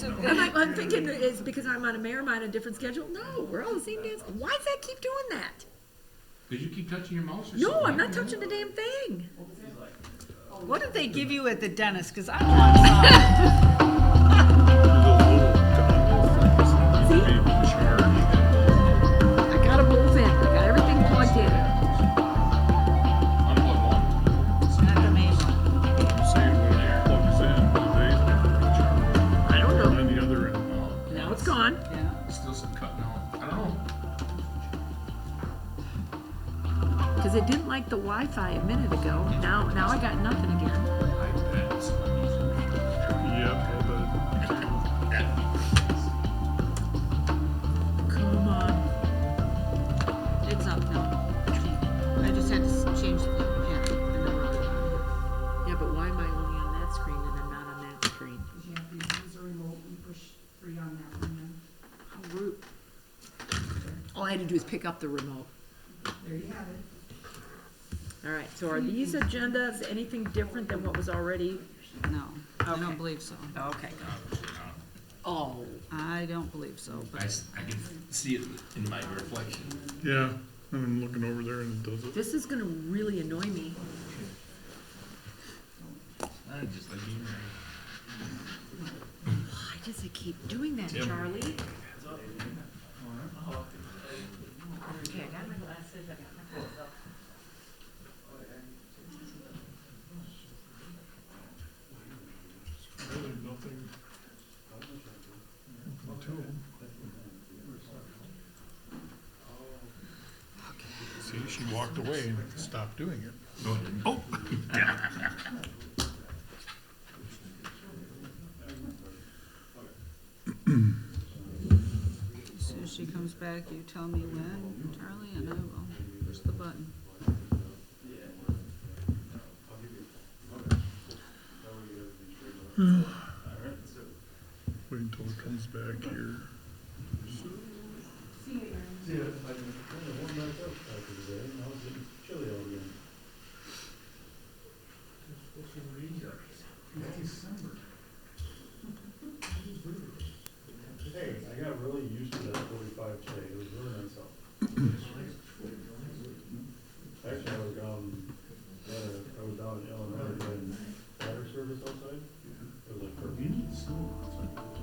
I'm thinking it's because I'm on a mayor, I'm on a different schedule. No, we're all the same dance. Why does that keep doing that? Did you keep touching your mouse or something? No, I'm not touching the damn thing. What did they give you at the dentist? Because I want some. I got them both in. I got everything plugged in. Unplug one. Not the main one. I'm saying when it plugs in, the days I don't know. on the other end. Now it's gone. Yeah. Still some cutting out. I don't know. Because it didn't like the Wi-Fi a minute ago. Now I got nothing again. Yep, I'll bet. Come on. It's up now. I just had to change the pen and the road. Yeah, but why am I only on that screen and I'm not on that screen? Because you have to use the remote and push 3 on that one, then How rude. All I had to do is pick up the remote. there you have it. All right, so are these agendas anything different than what was already? No, I Okay. don't believe so. Okay. Oh. I don't believe so. I can see it in my reflection. Yeah, I'm looking over there and it does it. This is gonna really annoy me. Just like you. Why does it keep doing that, Charlie? Okay, I got my glasses, I got my clothes up. Really nothing. See, she walked away and stopped doing it. No, it didn't. Oh, As soon as she comes back, you tell me when, Charlie, and I will push the button. wait until it comes back here. Hey, I got really used to that 45 today. It was really nice out. Actually, I was down in Illinois doing water service outside. It was like perfect. It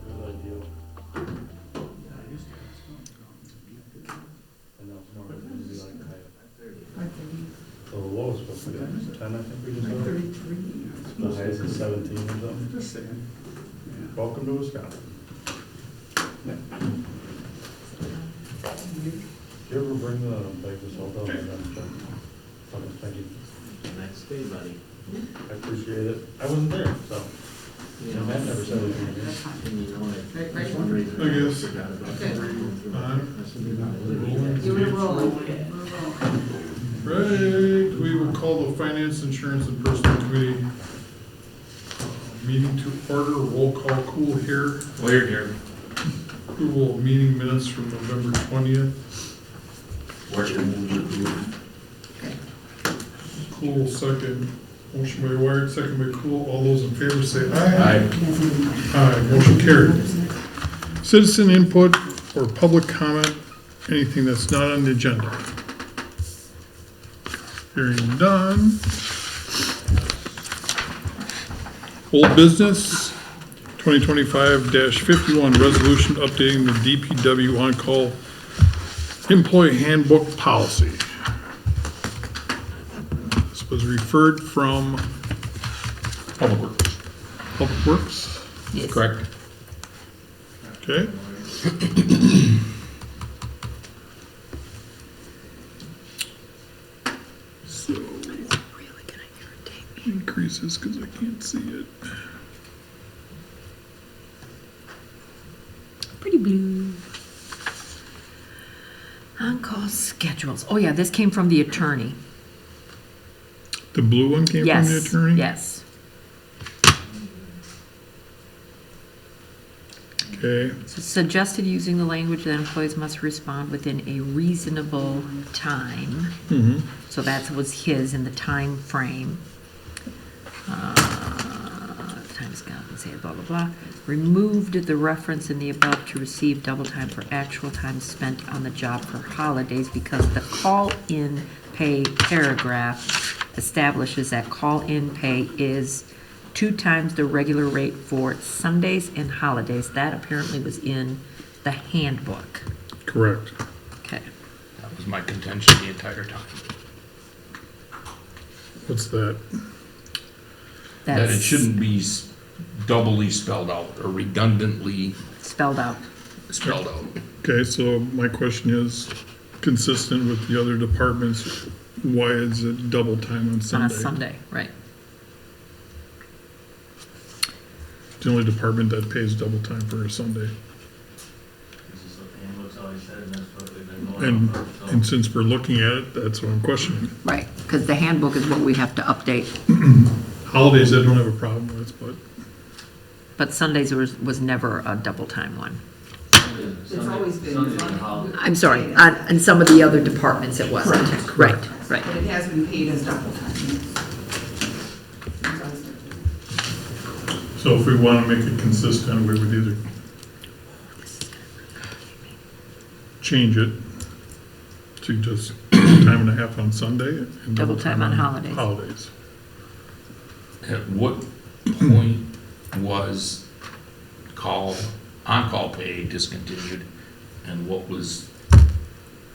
was ideal. And now tomorrow it's going to be like high. So the lowest was supposed to be 10, I think we just got. The highest is 17 or something. Just saying. Welcome to Wisconsin. Do you ever bring the bags of salt out and then check? Okay, thank you. Next day, buddy. I appreciate it. I wasn't there, so. You And know, Matt never said anything to me. and you know, I guess. forgot about Okay. that. You were rolling. Right, we will call the Finance, Insurance, and Personnel Committee meeting to order. Roll call. Cool here. We're here. Approval of meeting minutes from November 20th. Cool, second. Motion by Wired, second by Cool. All those in favor say aye. Aye, motion carried. Citizen input or public comment, anything that's not on the agenda. Hearing none. Old business, 2025-51, resolution updating the DPW on-call employee handbook policy. This was referred from Public Works. Public Works, Yes. Correct. okay? So, Really gonna irritate me. increases because I can't see it. Pretty blue. On-call schedules. Oh yeah, this came from the attorney. The blue one came from the Yes, attorney? yes. Okay, Suggested using the language that employees must respond within a reasonable time. mm-hmm, So that was his in the time frame. Time Wisconsin, say blah, blah, blah. Removed the reference in the above to receive double time for actual time spent on the job for holidays because the call-in pay paragraph establishes that call-in pay is 2 times the regular rate for Sundays and holidays. That apparently was in the handbook. Correct. Okay. That was my contention the entire time. What's that? That it That's shouldn't be doubly spelled out or redundantly spelled out. spelled out. Okay, so my question is, consistent with the other departments, why is it double time on Sunday? On a Sunday, right. It's the only department that pays double time for a Sunday. This is what the handbook's always said, and that's what they've been going on for, And so. since we're looking at it, that's what I'm questioning. Right, because the handbook is what we have to update. Holidays, I don't have a problem with, but Sundays was never a double time one. It's always been. Sundays and holidays. I'm sorry, on some of the other departments it wasn't. Right, right. But it has been paid as double time, yes. It's always been. so if we want to make it consistent, we would either change it to just time and a half on Sunday and Double time on holidays. Holidays. At what point was on-call pay discontinued, and what was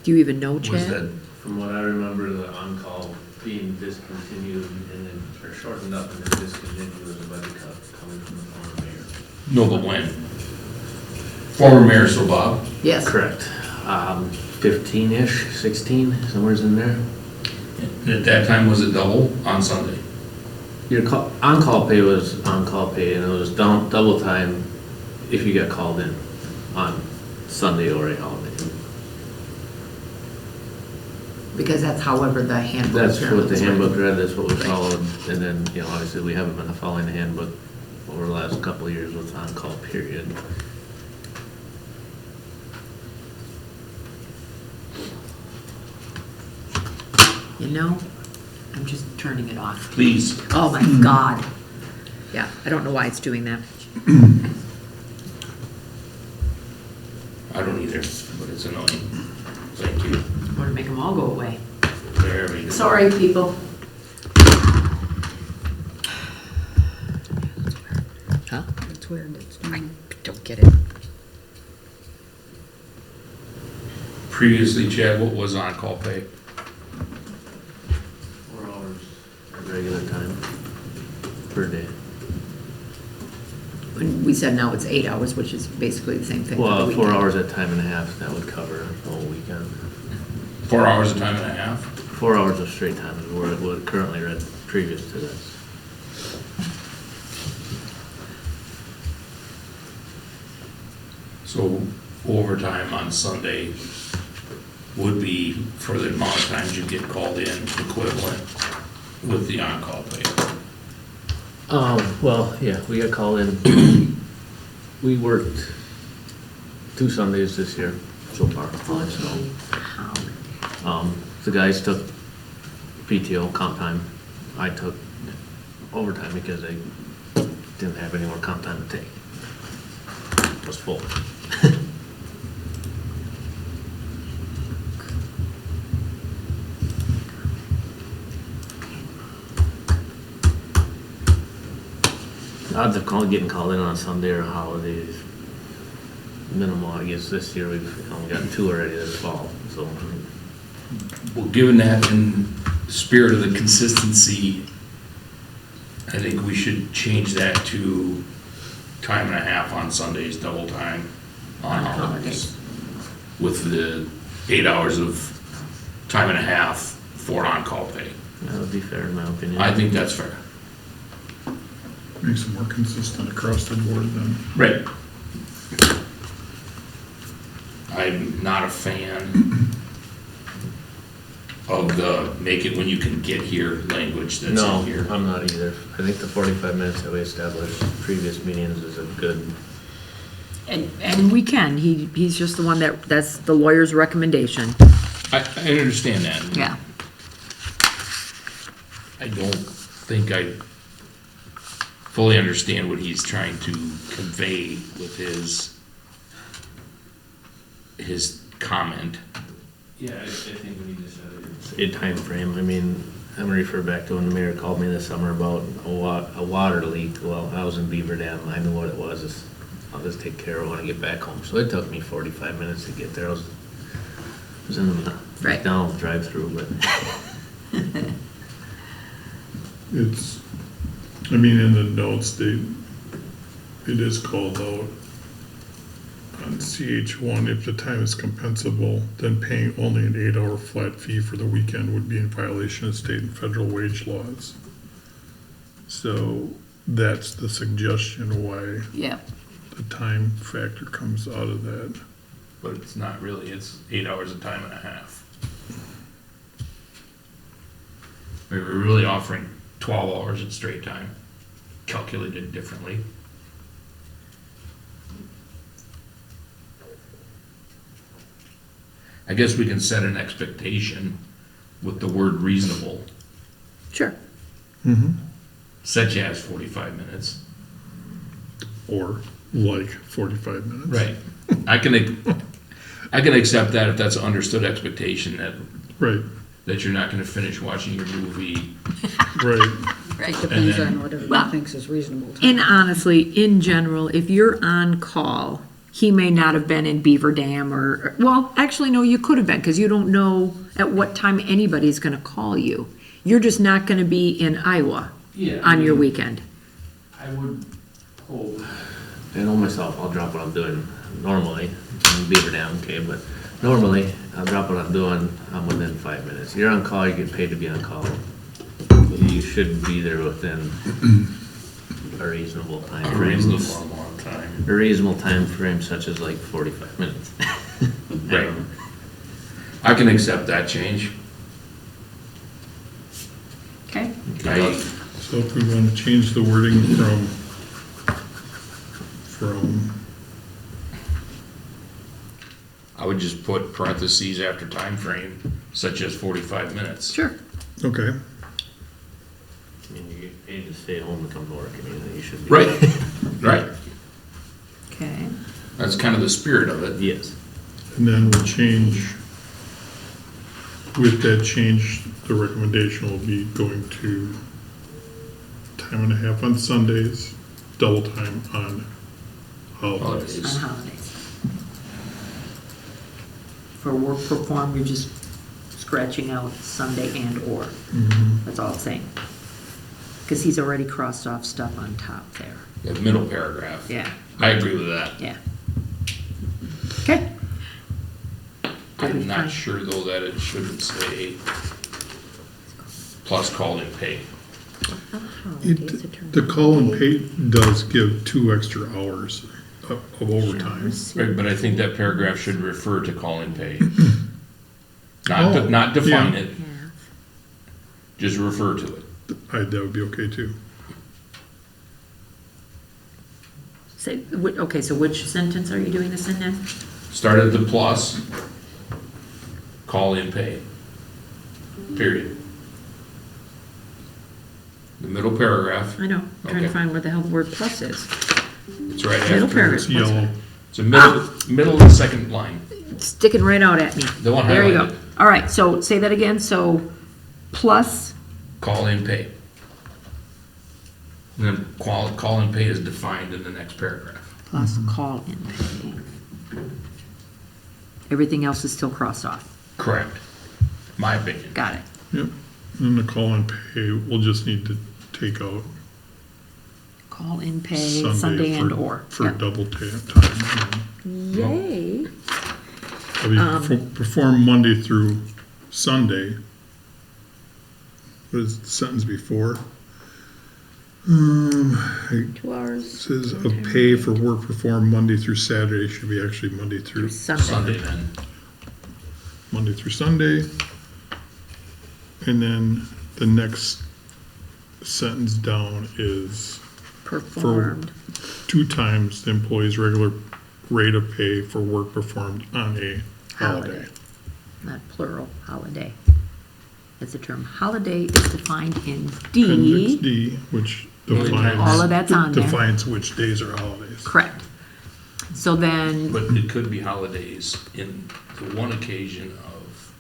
Do you even know, that? Chad? From what I remember, the on-call being discontinued and then, or shortened up and then discontinued was a budget cut coming from the former mayor. No, but when? Former Mayor Bob. Yes. Correct. 15-ish, 16, somewhere's in there. At that time, was it double on Sunday? Your on-call pay was on-call pay, and it was double time if you got called in on Sunday or a holiday. Because that's however the handbook. That's what the apparently is handbook written. read, that's what we followed, and then, obviously, we haven't been following the handbook over the last couple of years with on-call period. You know, I'm just turning it off. Please. Oh my God. Yeah, I don't know why it's doing that. I don't either, but it's annoying. Thank you. I want to make them all go away. There we go. Sorry, people. Huh? It's weird, it's I doing. don't get it. Previously, Chad, what was on-call pay? 4 hours at regular time per day. And we said now it's 8 hours, which is basically the same thing for the Well, 4 weekend. hours at time and a half, that would cover the whole weekend. 4 hours a time and a half? 4 hours of straight time is what it currently read previous to this. So overtime on Sunday would be for the amount of times you get called in equivalent with the on-call pay. Well, yeah, we got called in. We worked 2 Sundays this year so far. How? The guys took PTO, comp time. I took overtime because I didn't have any more comp time to take. It was full. Odds of getting called in on Sunday or holidays, minimal. I guess this year we've only got 2 already this fall, so. Well, given that in the spirit of the consistency, I think we should change that to time and a half on Sundays, double time on holidays. With the 8 hours of time and a half for on-call pay. That would be fair in my opinion. I think that's fair. Makes it more consistent across the board then. Right. I'm not a fan of the make it when you can get here language that's No, in here. I'm not either. I think the 45 minutes that we established previous meetings is a good, And we can, he's just the one that's the lawyer's recommendation. I understand that. Yeah. I don't think I fully understand what he's trying to convey with his comment. Yeah, I think we need to set a time frame. I mean, I'm gonna refer back to when the mayor called me this summer about a water leak. Well, I was in Beaver Dam. I knew what it was. I'll just take care of it when I get back home. So it took me 45 minutes to get there. I was in the Right. McDonald's drive-through, but It's, I mean, in the notes, it is called out on CH1, if the time is compensable, then paying only an 8-hour flat fee for the weekend would be in violation of state and federal wage laws. So that's the suggestion why Yeah. the time factor comes out of that. But it's not really, it's 8 hours of time and a half. We were really offering 12 hours at straight time, calculated differently. I guess we can set an expectation with the word reasonable, Sure. such as 45 minutes. Or like 45 minutes. Right. I can accept that if that's an understood expectation Right, that you're not gonna finish watching your movie. right. Right. Depends then- on what Well, everyone thinks is reasonable time. And honestly, in general, if you're on call, he may not have been in Beaver Dam well, actually, no, you could have been, because you don't know at what time anybody's gonna call you. You're just not gonna be in Iowa on your weekend. I would hope. I know myself, I'll drop what I'm doing normally, in Beaver Dam, okay, but normally, I'll drop what I'm doing, I'm within 5 minutes. You're on call, you get paid to be on call. You should be there within a reasonable time A frame. reasonable amount of time. A reasonable time frame such as like 45 minutes. Right. I can accept that change. Okay. I, So if we want to change the wording from I would just put parentheses after time frame, such as 45 minutes. Sure. okay, I mean, you get paid to stay home and come to work, I mean, you should be. Right, right. Okay. That's kind of the spirit of it. Yes. and then we'll change, with that change, the recommendation will be going to time and a half on Sundays, double time on holidays. On holidays. For work performed, you're just scratching out Sunday and/or. That's all it's saying. Because he's already crossed off stuff on top there. The middle paragraph. Yeah, I agree with that. yeah. Okay. I'm not sure though that it shouldn't say plus called in pay. The call and pay does give 2 extra hours of overtime. Right, but I think that paragraph should refer to call in pay. Oh, Not define yeah. it, just refer to it. That would be okay too. Okay, so which sentence are you doing this in then? Start at the plus, call in pay. Period. The middle paragraph, I know, I'm trying to Okay. find where the hell the word plus is. it's right Middle after, paragraph. It's yellow. it's the middle of the second line. Sticking right out at me. The one There you go. highlighted. All right, so say that again, so plus, Call in pay. And then call in pay is defined in the next paragraph. plus call in pay. Everything else is still crossed off. Correct. My opinion. Got it. Yep, and the call and pay, we'll just need to take out Call in pay, Sunday and or. For Yep. double time. Yay. I mean, perform Monday through Sunday. What is the sentence before? 2 hours. Says of pay for work performed Monday through Saturday should be actually Monday through Sunday then. Sunday. And then the next sentence down is Performed. 2 times the employee's regular rate of pay for work performed on a holiday. Not plural, holiday. As the term holiday is defined in D. Appendix D, which defines. All of that's on there. Defines which days are holidays. Correct. So then, But it could be holidays in the one occasion of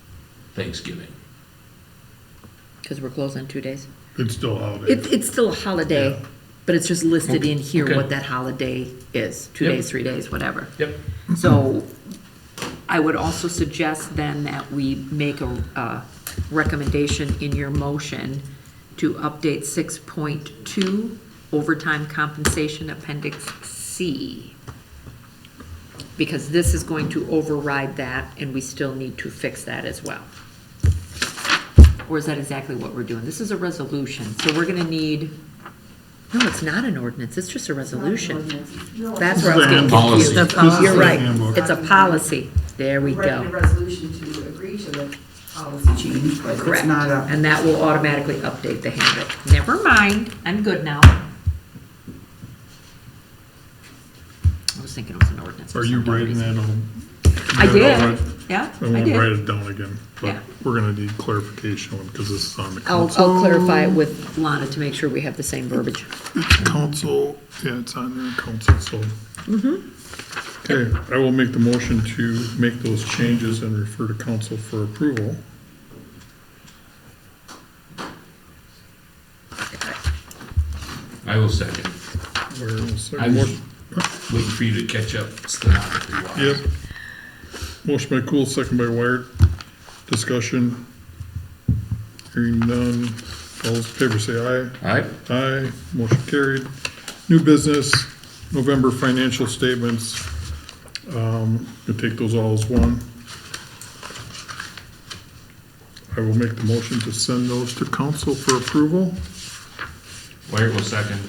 Thanksgiving. because we're closed on 2 days. It's still holidays. It's still a holiday, Yeah. but it's just listed in here Okay. what that holiday is, 2 Yep. days, 3 days, whatever. Yep. So I would also suggest then that we make a recommendation in your motion to update 6.2 overtime compensation appendix C. Because this is going to override that and we still need to fix that as well. Or is that exactly what we're doing? This is a resolution, so we're gonna need, no, it's not an ordinance, it's just a resolution. That's where I was getting Policy. confused. This is You're the right, handbook. it's a policy. There we Writing a go. resolution to agree to the policy change, but it's Correct. not a. And that will automatically update the handbook. Never mind, I'm good now. I was thinking it was an ordinance. for Are you some dumb writing reason. that on? I Yeah, did, I'll yeah, I I won't write did. it down again, Yeah. but we're gonna need clarification because this is on the I'll council. clarify it with Lana to make sure we have the same verbiage. Council, yeah, it's on there, council, so. Okay, I will make the motion to make those changes and refer to council for approval. I will second. Where was I was waiting for you to catch up stenography wise. Yep. Motion by Cool, second by Wired. Discussion. Hearing none. All those in favor say aye. Alright, Aye. Motion carried. New business, November financial statements. We'll take those all as one. I will make the motion to send those to council for approval. Wyatt will second.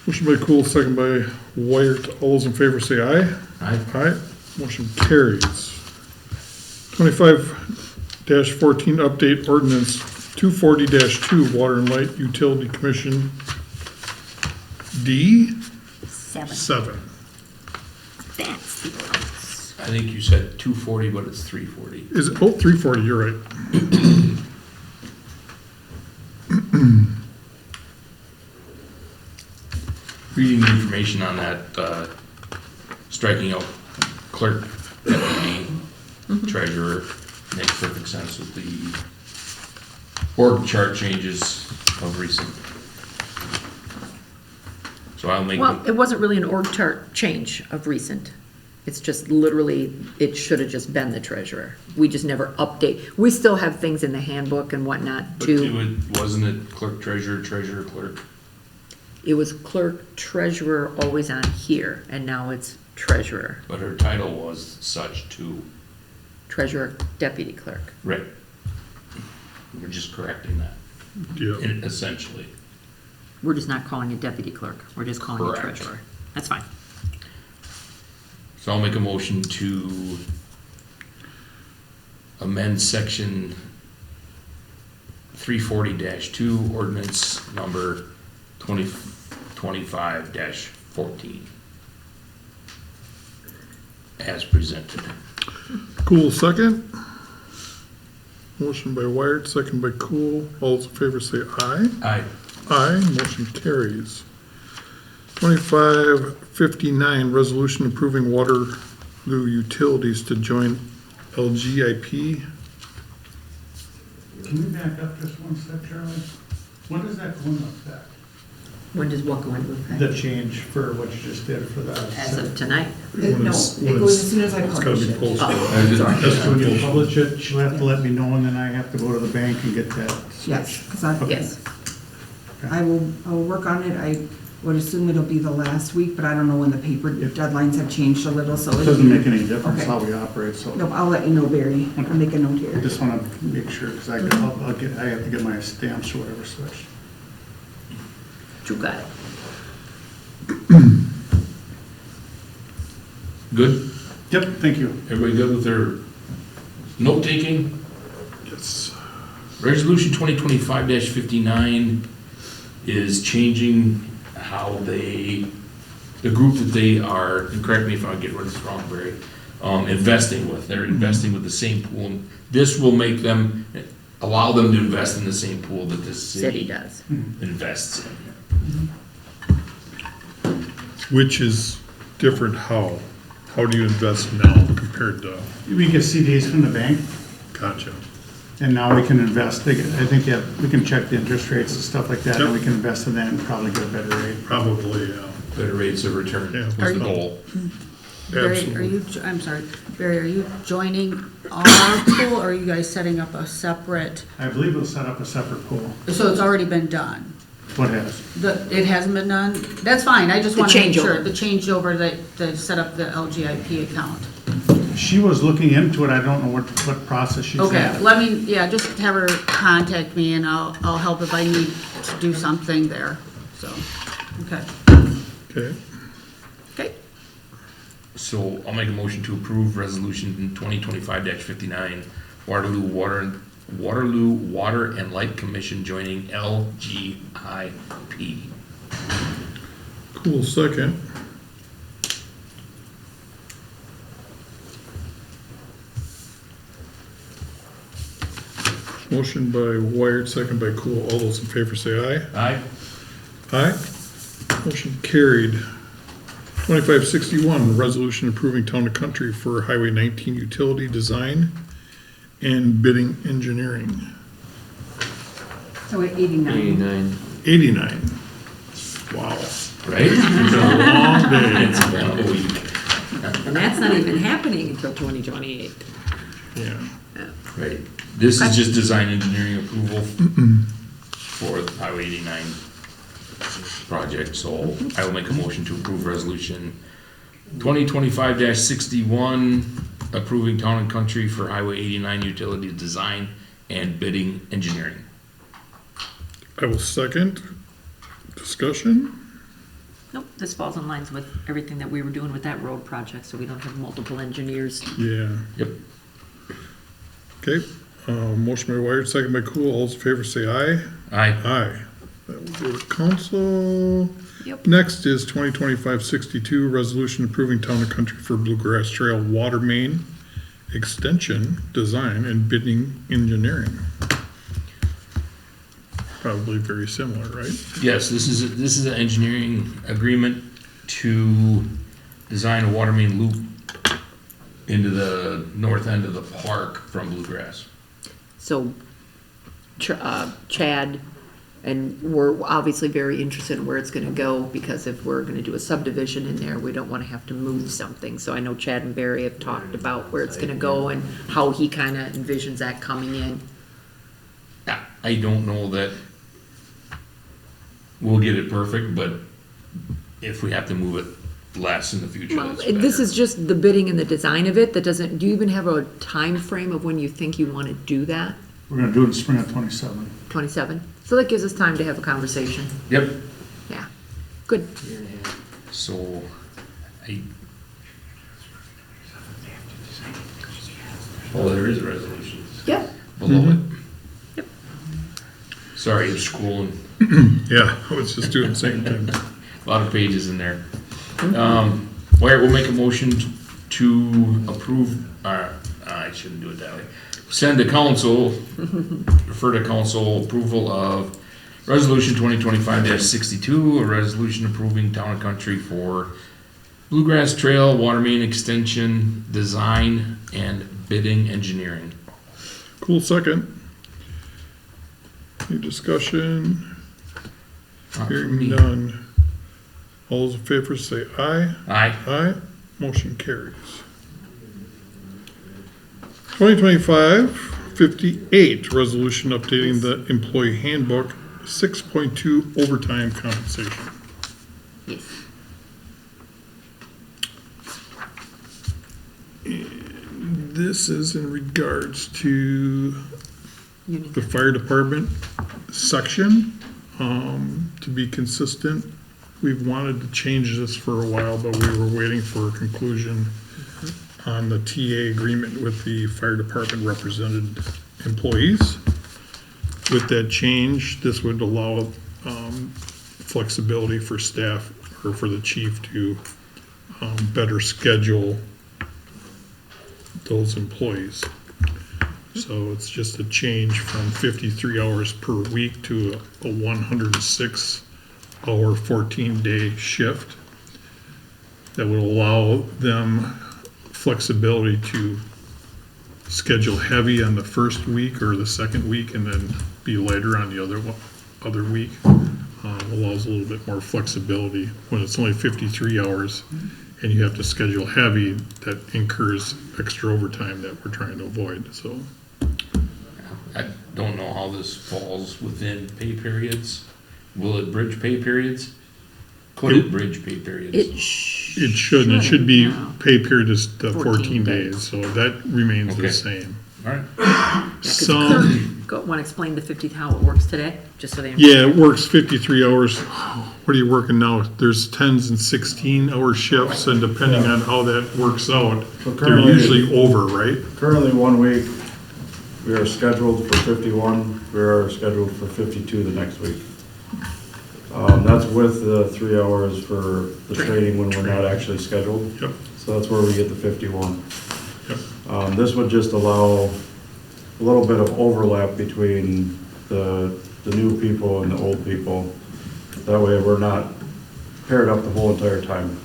Motion by Cool, second by Wired. All those in favor say aye. Aye. Aye, motion carries. 25-14 update ordinance 240-2 Water and Light Utility Commission D 7. That's the ordinance. I think you said 240, but it's 340. Is it, 340, you're right. Reading the information on that, striking out clerk, deputy, treasurer, makes perfect sense with the org chart changes of recent. So I'll make, Well, it wasn't really an org chart change of recent. It's just literally, it should have just been the treasurer. We just never update. We still have things in the handbook and whatnot but too. wasn't it clerk, treasurer, treasurer, clerk? It was clerk, treasurer, always on here, and now it's treasurer, But her title was such too. treasurer, deputy clerk. Right. We're just correcting that, Yeah, essentially. We're just not calling it deputy clerk. We're just calling it Correct. treasurer. That's fine. So I'll make a motion to amend section 340-2, ordinance number 2025-14 as presented. Cool, second. Motion by Wired, second by Cool. All those in favor say aye. Aye. Aye, motion carries. 2559, resolution approving Waterloo utilities to join LGIP. Can you back up just one step, Charlie? When does that go into effect? When does what go into The effect? change for what you just did for the. As of tonight? No, When it it's- goes as soon as I It's gotta publish be it. posted. Oh, sorry. Just when you publish it, she'll have to let me know, and then I have to go to the bank and get that Yes, switched. because I Yes. will work on it. I would assume it'll be the last week, but I don't know when the paper deadlines have changed a little, so. It doesn't make any difference Okay. how we operate, so. No, I'll let you know, Barry. I'll make a note I here. just want to make sure, because I have to get my stamps or whatever switched. You got it. Good? Yep, thank you. Everybody good with their note-taking? Yes. Resolution 2025-59 is changing how the group that they are, and correct me if I get this wrong, Barry, investing with. They're investing with the same pool. This will make them allow them to invest in the same pool that the City city does. invests in. Which is different how? How do you invest now compared to, We get CDs from the bank, gotcha. and now we can invest, I think, yeah, we can check the interest rates and stuff like that, and Yep. we can invest in that and probably get a better rate. Probably, yeah. Better rates of return Yeah. was Are the you- goal. Barry, are Absolutely. you, I'm sorry, Barry, are you joining our pool, or are you guys setting up a separate, I believe we'll set up a separate pool. so it's already been done? What has? It hasn't been done? That's fine, I just The want to make changeover. sure, the changeover that set up the LGIP account. She was looking into it, I don't know what process she's Okay, at. let me, yeah, just have her contact me and I'll help if I need to do something there, so, okay. Okay, Okay, So I'll make a motion to approve resolution 2025-59, Waterloo Water and Light Commission joining LGIP. cool, second. Motion by Wired, second by Cool. All those in favor say aye. Aye. Aye. Motion carried. 2561, resolution approving town and country for Highway 19 utility design and bidding engineering. So at 89. 89. 89. Wow. Right? Long day. It's been a week. And that's not even happening until 2028. Yeah. Right. This is just design engineering approval for the Highway 89 project, so I will make a motion to approve resolution 2025-61, approving town and country for Highway 89 utility design and bidding engineering. I will second. Discussion? Nope, this falls in lines with everything that we were doing with that road project, so we don't have multiple engineers. Yeah. Yep. Okay. Motion by Wired, second by Cool. All those in favor say aye. Aye. Aye. That will go to council. Yep. Next is 2025-62, resolution approving town and country for Bluegrass Trail water main extension, design, and bidding engineering. Probably very similar, right? Yes, this is an engineering agreement to design a water main loop into the north end of the park from Bluegrass. So, Chad, and we're obviously very interested in where it's gonna go, because if we're gonna do a subdivision in there, we don't wanna have to move something. So I know Chad and Barry have talked about where it's gonna go and how he kinda envisions that coming in. I don't know that we'll get it perfect, but if we have to move it less in the future, Well, that's this better. is just the bidding and the design of it, that doesn't, do you even have a time frame of when you think you wanna do that? We're gonna do it in spring of 27. 27? So that gives us time to have a conversation. Yep, Yeah, good. so oh, there is a resolution Yep. below it. Yep. Sorry, I'm scrolling. Yeah, I was just doing the same thing. A lot of pages in there. Wyatt will make a motion to approve, I shouldn't do it that way. Send to council, refer to council approval of resolution 2025-62, a resolution approving town and country for Bluegrass Trail water main extension, design, and bidding engineering. Cool, second. Any discussion? Not for Hearing me. none. All those in favor say aye. Aye. Aye. Motion carries. 2025-58, resolution updating the employee handbook, 6.2 overtime compensation. Yes. This is in regards to the fire department section. To be consistent, we've wanted to change this for a while, but we were waiting for a conclusion on the TA agreement with the fire department represented employees. With that change, this would allow flexibility for staff or for the chief to better schedule those employees. So it's just a change from 53 hours per week to a 106-hour, 14-day shift that would allow them flexibility to schedule heavy on the first week or the second week and then be lighter on the other week. Allows a little bit more flexibility. When it's only 53 hours and you have to schedule heavy, that incurs extra overtime that we're trying to avoid, so. I don't know how this falls within pay periods. Will it bridge pay periods? Could it bridge pay periods? It It should be no. pay period is the 14 14 days, so that remains the Okay. same. All right. Some, Want to explain the 50, how it works today, just so they. yeah, it works 53 hours. What are you working now? There's 10s and 16-hour shifts, and depending on how that works out, So they're currently- usually over, right? Currently, 1 week, we are scheduled for 51, we are scheduled for 52 the next week. That's with the 3 hours for the training when we're not actually scheduled. Yep. So that's where we get the 51. Yep. This would just allow a little bit of overlap between the new people and the old people. That way we're not paired up the whole entire time.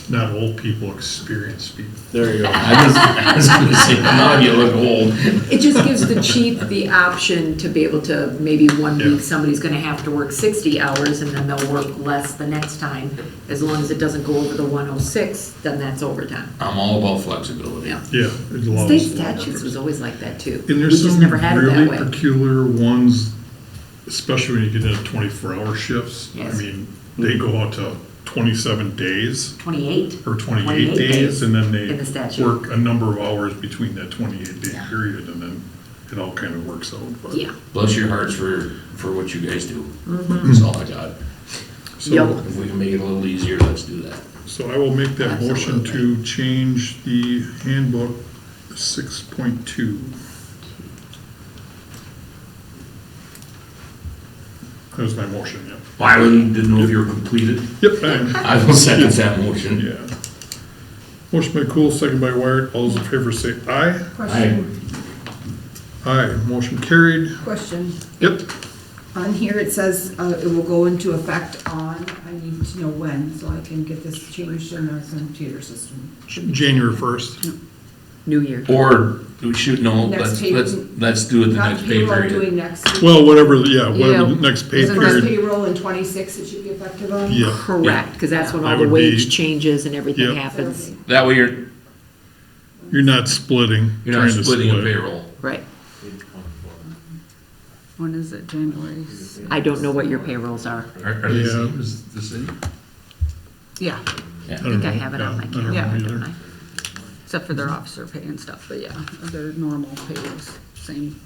Not old people, experienced people. There you go. I was gonna say, now you look old. It just gives the chief the option to be able to, maybe one Yeah. week, somebody's gonna have to work 60 hours, and then they'll work less the next time. As long as it doesn't go over the 106, then that's overtime. I'm all about flexibility. Yeah. Yeah. it allows- State statutes was always like that too. And We there's just some never had it really that way. peculiar ones, especially when you get into 24-hour shifts. I Yes. mean, they go out to 27 days 28. or 28 28 days, and then in the they statute. work a number of hours between that 28-day Yeah. period, and then it all kind of works out. But- Yeah. Bless your hearts for what you guys do. That's all I got. So, Yep. If we can make it a little easier, let's do that. so I will make that motion to Absolutely. change the handbook 6.2. That was my motion, yeah. Well, I didn't know if you were completed. Yep, I will second that motion. yeah. Motion by Cool, second by Wired. All those in favor say aye. Question, Aye, motion carried. question. Yep, On here, it says it will go into effect on, I need to know when, so I can get this changed in our computer system. January 1st. New Year. Or, we should, no, Next let's do it the Not next pay payroll period. doing next week. Well, whatever, yeah, whatever Yeah. the next pay Isn't that First period. payroll in 26, it should be effective on? Yeah, Correct, because that's when I all the would wage be- changes and everything Yep. happens. That way you're not splitting. you're not trying to splitting a split. payroll. Right. When is it, January? I don't know what your payrolls are. Are they the Yeah. same as the city? Yeah, I think I have it on my I don't know calendar, either. don't I? except for their officer pay and stuff, but yeah, their normal pay is same.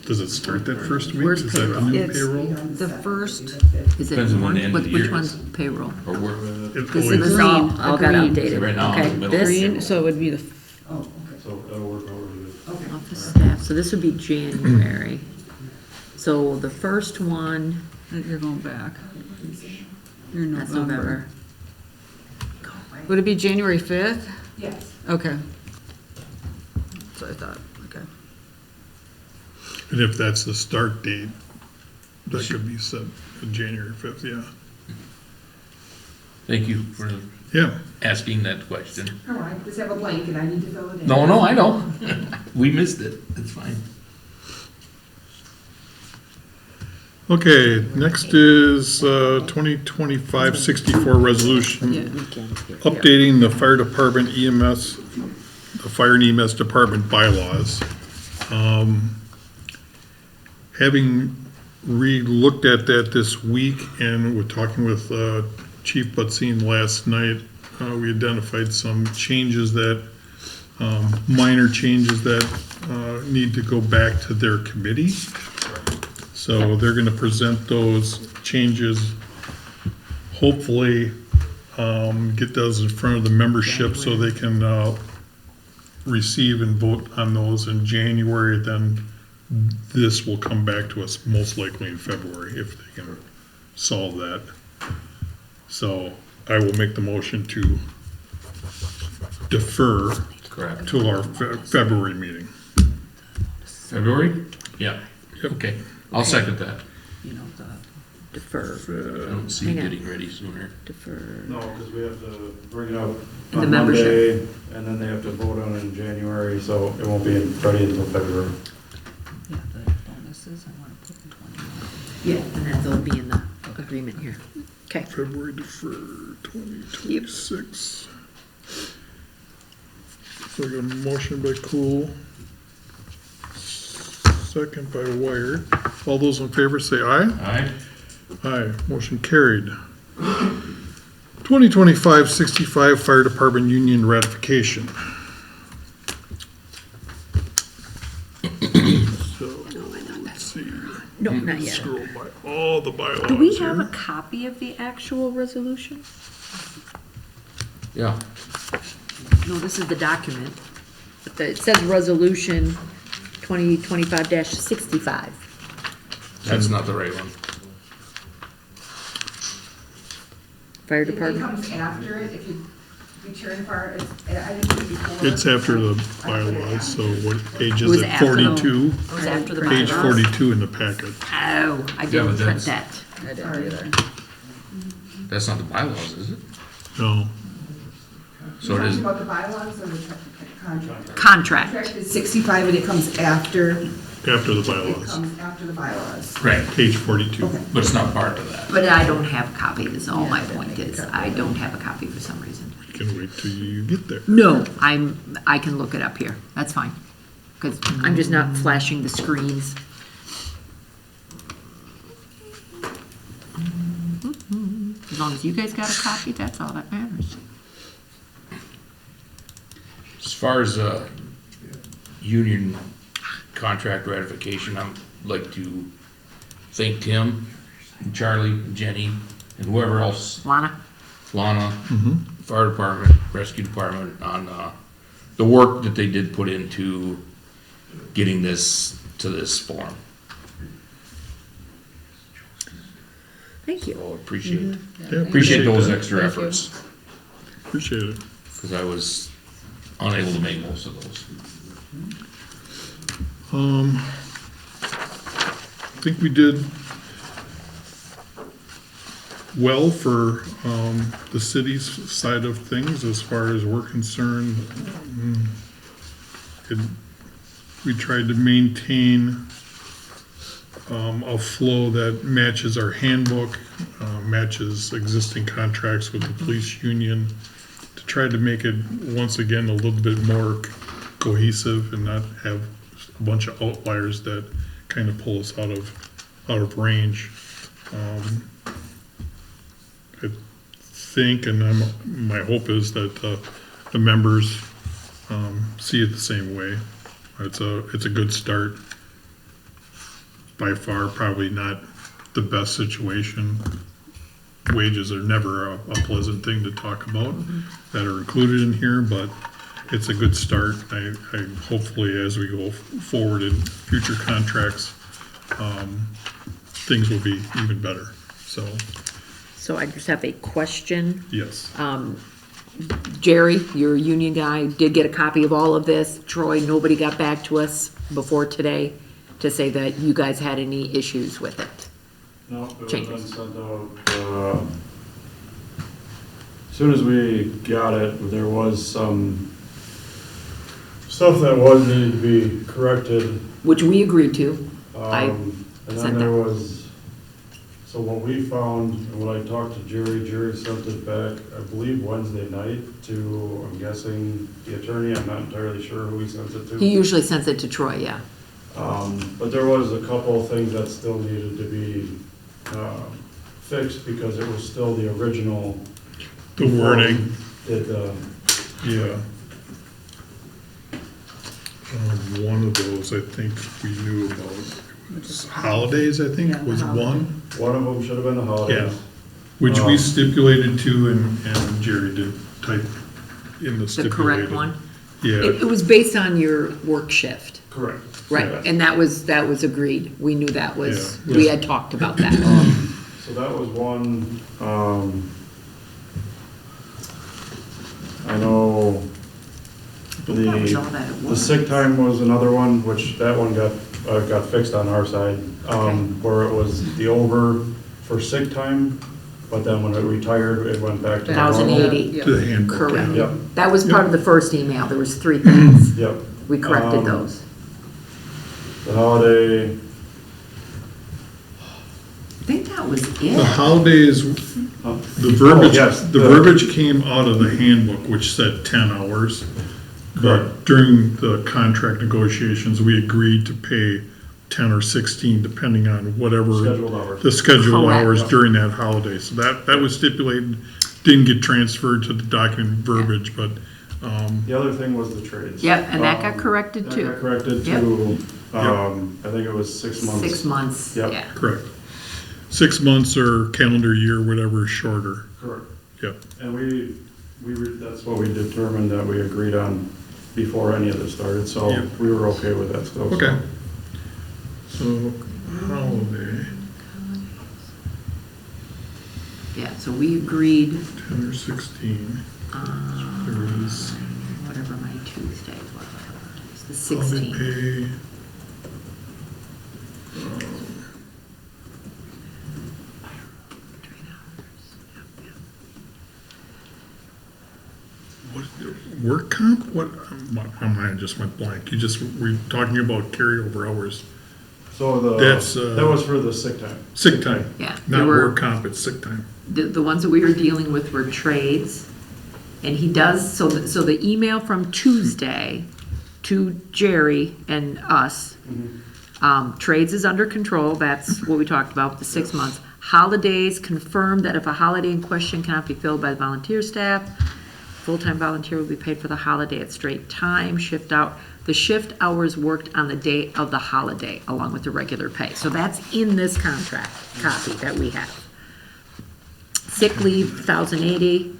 Does it start that first week? Where's Is that the payroll? new It's- payroll? The first, Is it Depends on when one, the end of the which year one's is. payroll? Or we're, It This always- is all got green. updated. Right now, Okay, in the middle. this, green, so it would be the, Oh, okay, So that'll work out really good. okay. office staff, so this would be January. So the first one, you're going back. You're in that's November. November. Would it be January 5th? Yes. Okay. So I thought, okay. And if that's the start date, that could be set for January 5th, yeah. thank you for Yeah, asking that question. All right, just have a blank and I need to fill it in. No, I know. We missed it. It's fine. okay, next is 2025-64 resolution. Yeah. Updating the fire department EMS, the fire and EMS department bylaws. Having re-looked at that this week and we're talking with Chief Butzine last night, we identified some changes that, minor changes that need to go back to their committee. So they're gonna present those changes, hopefully, get those in front of the membership so they can, receive and vote on those in January, then this will come back to us most likely in February if they can solve that. So I will make the motion to defer Correct. to our February meeting. February? Yeah, okay. I'll second that. You know, the defer, I don't see it Hang on. getting ready sooner. defer. No, because we have to bring it up The on membership. Monday, and then they have to vote on it in January, so it won't be ready until February. Yeah, the bonuses, I want to put in 20. Yeah, and then they'll be in the agreement here. Okay. February deferred, 2026. So I got a motion by Cool, second by Wired. All those in favor say aye. Aye? Aye, motion carried. 2025-65 Fire Department Union Ratification. So, let's see. No, not yet. Scroll by all the bylaws Do we have a here. copy of the actual resolution? Yeah. No, this is the document. But it says resolution 2025-65. That's not the right one. Fire It department. comes after it, if you turn far, I didn't do it before. It's after the bylaws, so what page It is was it? after the- 42? It was after the Page bylaws. 42 in the packet. Oh, I Yeah, didn't but print that's- that. I didn't either. That's not the bylaws, is it? No, So it Talking is, about the bylaws or the contract? Contract. Contract is 65 and it comes after, after the it bylaws. comes after the bylaws. right, Page 42. Okay. but it's not part of that. But I don't have a copy, is all my Yeah, I didn't point make a is. copy. I don't have a copy for some reason. You can wait till you get there. No, I can look it up here. That's fine. Because I'm just not flashing the screens. As long as you guys got a copy, that's all that matters. As far as, union contract ratification, I'd like to thank Tim, and Charlie, and Jenny, and whoever else, Lana? Lana, fire department, rescue department, on, the work that they did put into getting this to this form. Thank you. So appreciate, Yeah, appreciate those that. extra Thank you. efforts, Appreciate it. because I was unable to make most of those. I think we did well for, the city's side of things as far as we're concerned. We tried to maintain, a flow that matches our handbook, matches existing contracts with the police union, to try to make it, once again, a little bit more cohesive and not have a bunch of outliers that kind of pull us out of range. I think, and my hope is that the members see it the same way. It's a good start. By far, probably not the best situation. Wages are never a pleasant thing to talk about that are included in here, but it's a good start. I hopefully, as we go forward in future contracts, things will be even better. So, So I just have a question. yes. Jerry, your union guy, did get a copy of all of this. Troy, nobody got back to us before today to say that you guys had any issues with it. No, it was Changes. been sent out, as soon as we got it, there was some stuff that was needed to be corrected. Which we agreed to. And sent then there that. was, so what we found, and when I talked to Jerry sent it back, I believe Wednesday night to, I'm guessing, the attorney, I'm not entirely sure who he sent it to. He usually sends it to Troy, yeah. But there was a couple of things that still needed to be fixed because it was still the original. The wording, Did, yeah. One of those I think we knew about. It was holidays, I think, Yeah, was one. one of them should have been the holidays. Yeah. Which we stipulated to, and Jerry did type in the The stipulated. correct one. Yeah, It was based on your work shift, Correct. right? Yeah. And that was agreed. We knew that was, Yeah. we had talked about that. So that was one, I know That was all that it The was. sick time was another one, which that one got fixed on our side, where it was the over for sick time, but then when it retired, it went back to normal. 1,080. Yeah. To the handbook. Correct. Yep, That was part of the first email. There was 3 things. yep. We corrected those. The holiday, I think that was The it. holidays, oh, the verbiage, yes, the verbiage came out of the handbook, which said 10 hours. But Correct. during the contract negotiations, we agreed to pay 10 or 16, depending on whatever. scheduled hours. The scheduled Correct. hours during that holiday. So that was stipulated, didn't get transferred to the document verbiage, but, The other thing was the trades. Yep, and that got Um, corrected That too. got corrected Yep. to, I think it was 6 months. 6 months, Yep. yeah. correct. 6 months or calendar year, whatever is shorter. Correct. Yep. And that's what we determined that we agreed on before any of this started, so Yep. we were okay with that still. so. Okay. So, holiday, Yeah, so we agreed, 10 or 16. There is whatever my Tuesday was, it's the holiday 16th. pay. What, work comp? What, my mind just went blank. Were talking about carryover hours. So That's, that was for the sick time. Sick time. Yeah, Not there were- work comp, it's sick time. The ones that we were dealing with were trades. And he does, so the email from Tuesday to Jerry and us, trades is under control, that's what we talked about, the 6 months. Holidays, confirm that if a holiday in question cannot be filled by the volunteer staff, full-time volunteer will be paid for the holiday at straight time, the shift hours worked on the day of the holiday, along with the regular pay. So that's in this contract copy that we have. Sick leave, 1,080.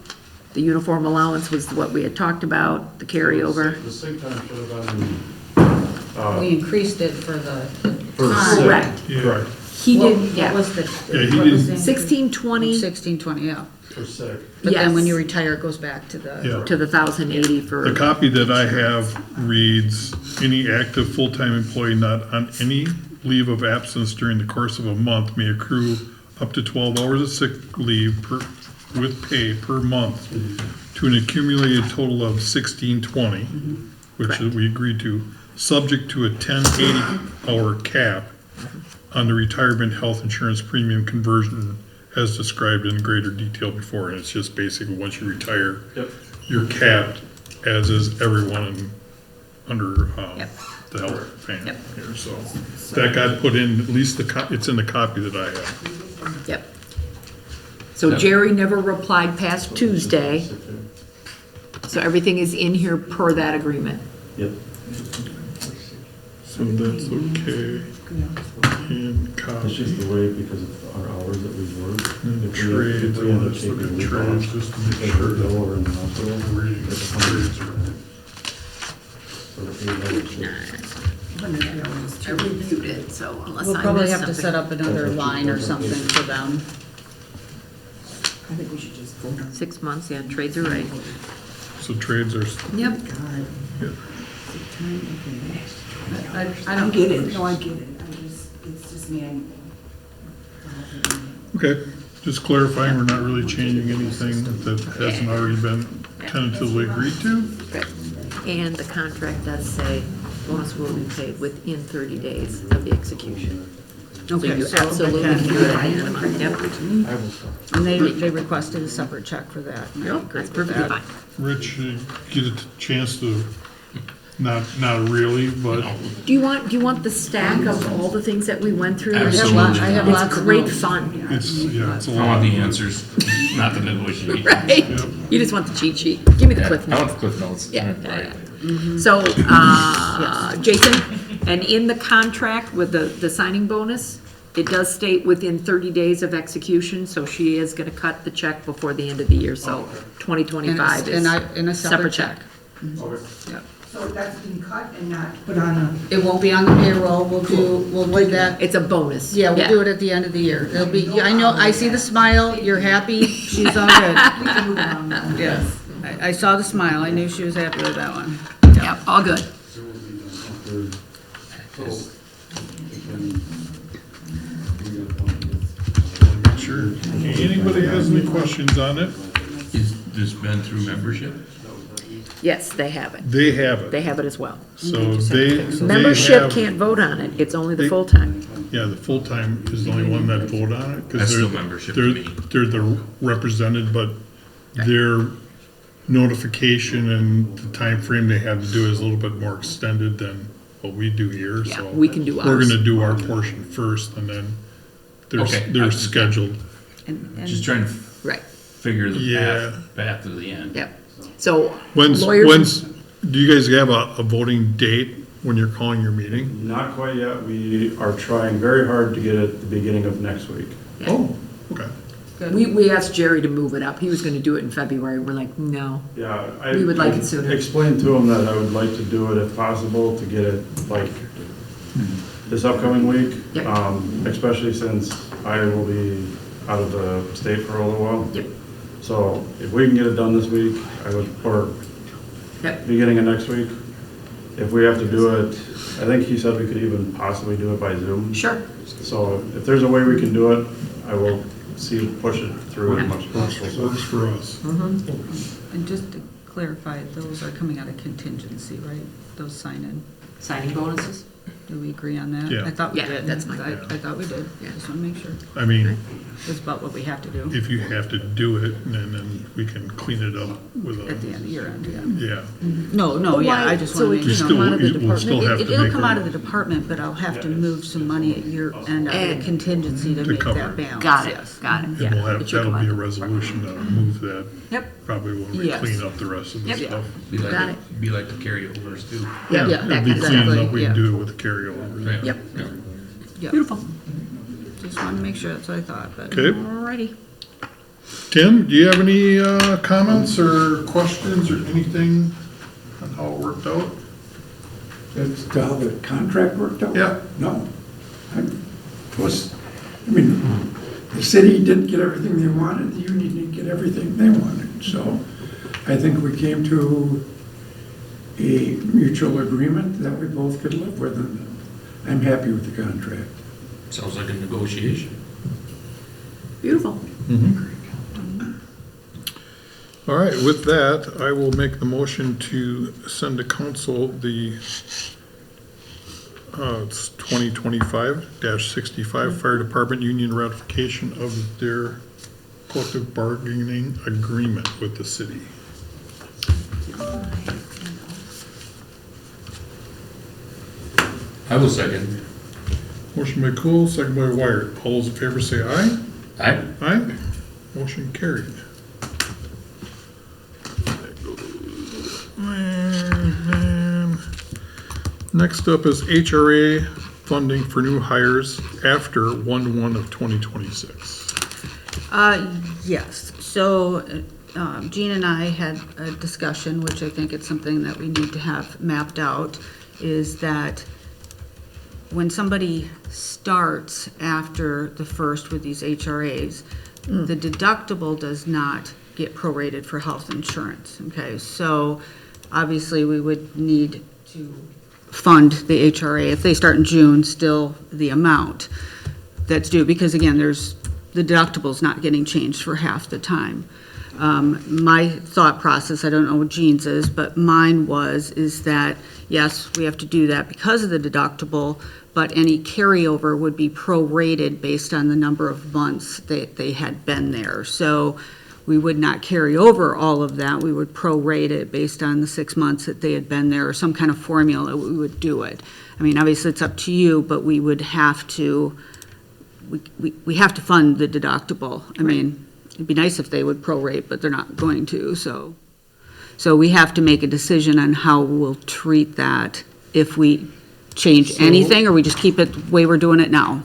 The uniform allowance was what we had talked about, the carryover. The sick time should have been, We increased it for the For time. sick. Correct. Yeah. correct, He What- didn't, yeah. What was the? Yeah, he what was didn't- the- 1620 1620, yeah. for sick. But then when Yes. you retire, it goes back to the. Yeah. to the 1,080 for. The copy that I have reads, any active full-time employee not on any leave of absence during the course of a month may accrue up to 12 hours of sick leave with pay per month to an accumulated total of 1620, which Correct. we agreed to, subject to a 1080-hour cap on the retirement health insurance premium conversion as described in greater detail before. And it's just basically, once you retire, Yep. you're capped, as is everyone under Yep. the health plan Yep. here. So that got put in, at least it's in the copy that I have. Yep. So Jerry never replied past Tuesday, so everything is in here per that agreement. Yep. So that's okay. And It's copy. just the way, because of our hours that we work. And the If we- if trades, we end up let's look taking at week trades off, just to make because sure we're that over in the hospital, reading it's the 100 trades are. for the 8 hours shift. I reviewed it, so unless We'll I probably missed have to something. set up another line or something for them. I think we should just vote on 6 months, yeah, trades are right. So trades are, Yep. God. yeah. I I don't get it, no, I get it, it's just me, Okay, just clarifying, we're not really changing anything that hasn't already been tentatively agreed to? Right. And the contract does say bonus will be paid within 30 days of the execution. So Okay, you so absolutely that can can- do it at the end of the month, yep. And they requested a separate check for that. and I Yep, agreed that's with perfectly that. fine. Rich, get a chance to, not really, but Do you want the stack of all the things that we went through? Absolutely. I have lots It's of great notes. fun, it's, yeah, it's a I lot. want the answers, not the negotiation. right? Yep. You just want the cheat sheet. Give me the Yeah, cliff I want notes. the cliff notes. Yeah, Right. yeah. So, Jason, and in the contract with the signing bonus, it does state within 30 days of execution, so she is gonna cut the check before the end of the year, so 2025 is And a separate check. Okay. Yep. so that's been cut and not put on a. It won't be on the payroll, we'll do that. It's a bonus. Yeah, we'll do it at the end of the year. It'll be, I know, I see the smile, you're happy, she's all good. We can move on now. Yes, I saw the smile, I knew she was happy with that one. Yep, all good. Make sure. Anybody has any questions on it? Is this been through membership? Yes, they have it. They have it. They have it as well. So they Membership have- can't vote on it. It's only the They- full-time. Yeah, the full-time is the only one that vote on it. 'Cause That's they're- still membership to me. They're the represented, but their notification and the time frame they have to do is a little bit more extended than what we do here, Yeah, so. we can do We're ours. gonna do our portion first, and then Okay. they're scheduled. Just trying to Right, figure the Yeah. path to the end. yep. So When's, lawyers, do you guys have a voting date when you're calling your meeting? Not quite yet. We are trying very hard to get it at the beginning of next week. Oh, okay. we asked Jerry to move it up. He was gonna do it in February. We're like, no. Yeah, We would like it sooner. Explained to him that I would like to do it if possible, to get it like this upcoming week. Yep. Especially since I will be out of the state for a little while. Yep. So if we can get it done this week, I would, or Yep. beginning of next week. If we have to do it, I think he said we could even possibly do it by Zoom. Sure. So if there's a way we can do it, I will push it through as much as possible. Works for us. And just to clarify, those are coming out of contingency, right? Those sign-in. Signing bonuses? Do we agree on that? Yeah. I thought we Yeah, did. that's fine. I thought we did. Yeah. Just want to make sure. I mean, It's about what we have to do if you have to do it, then we can clean it up with at the a, end, year end, yeah. yeah. No, yeah, I just So want it to make can sure. come out of the We'll department? still have to It'll make come a- out of the department, but I'll have to move some money at year end out of And- the contingency to To make cover that it. balance. Got it, Yes. got it, And yeah. we'll have, It should that'll come be a out. resolution to move that, Yep, probably when we Yes. clean up the rest of the Yep. stuff. Be like the carryovers too. yeah, Yeah, that It'll be kind of cleaning stuff. up, we yeah. can do it with the carryover. Right. Yep. Yeah. Yep. Beautiful. Just want to make sure that's what I thought, but. Okay, Alrighty. Tim, do you have any, comments or questions or anything on how it worked out? That's how the contract worked out? Yeah. No. I mean, the city didn't get everything they wanted, the union didn't get everything they wanted. So I think we came to a mutual agreement that we both could live with, and I'm happy with the contract. Sounds like a negotiation. Beautiful. All right, with that, I will make the motion to send to council the, it's 2025-65 Fire Department Union ratification of their collective bargaining agreement with the city. I will second. Motion by Cool, second by Wired. All those in favor say aye. Aye. Aye. Motion carried. And next up is HRA funding for new hires after 1/1 of 2026. Yes, so Jean and I had a discussion, which I think it's something that we need to have mapped out, is that when somebody starts after the first with these HRAs, the deductible does not get prorated for health insurance, okay? So obviously, we would need to fund the HRA. If they start in June, still the amount that's due, because again, the deductible's not getting changed for half the time. My thought process, I don't know what Jean's is, but mine is that, yes, we have to do that because of the deductible, but any carryover would be prorated based on the number of months that they had been there. So we would not carry over all of that. We would prorate it based on the 6 months that they had been there, or some kind of formula, we would do it. I mean, obviously, it's up to you, but we would have to, we have to fund the deductible. I mean, it'd be nice if they would prorate, but they're not going to, so. So we have to make a decision on how we'll treat that, if we change anything, or we just keep it the way we're doing it now,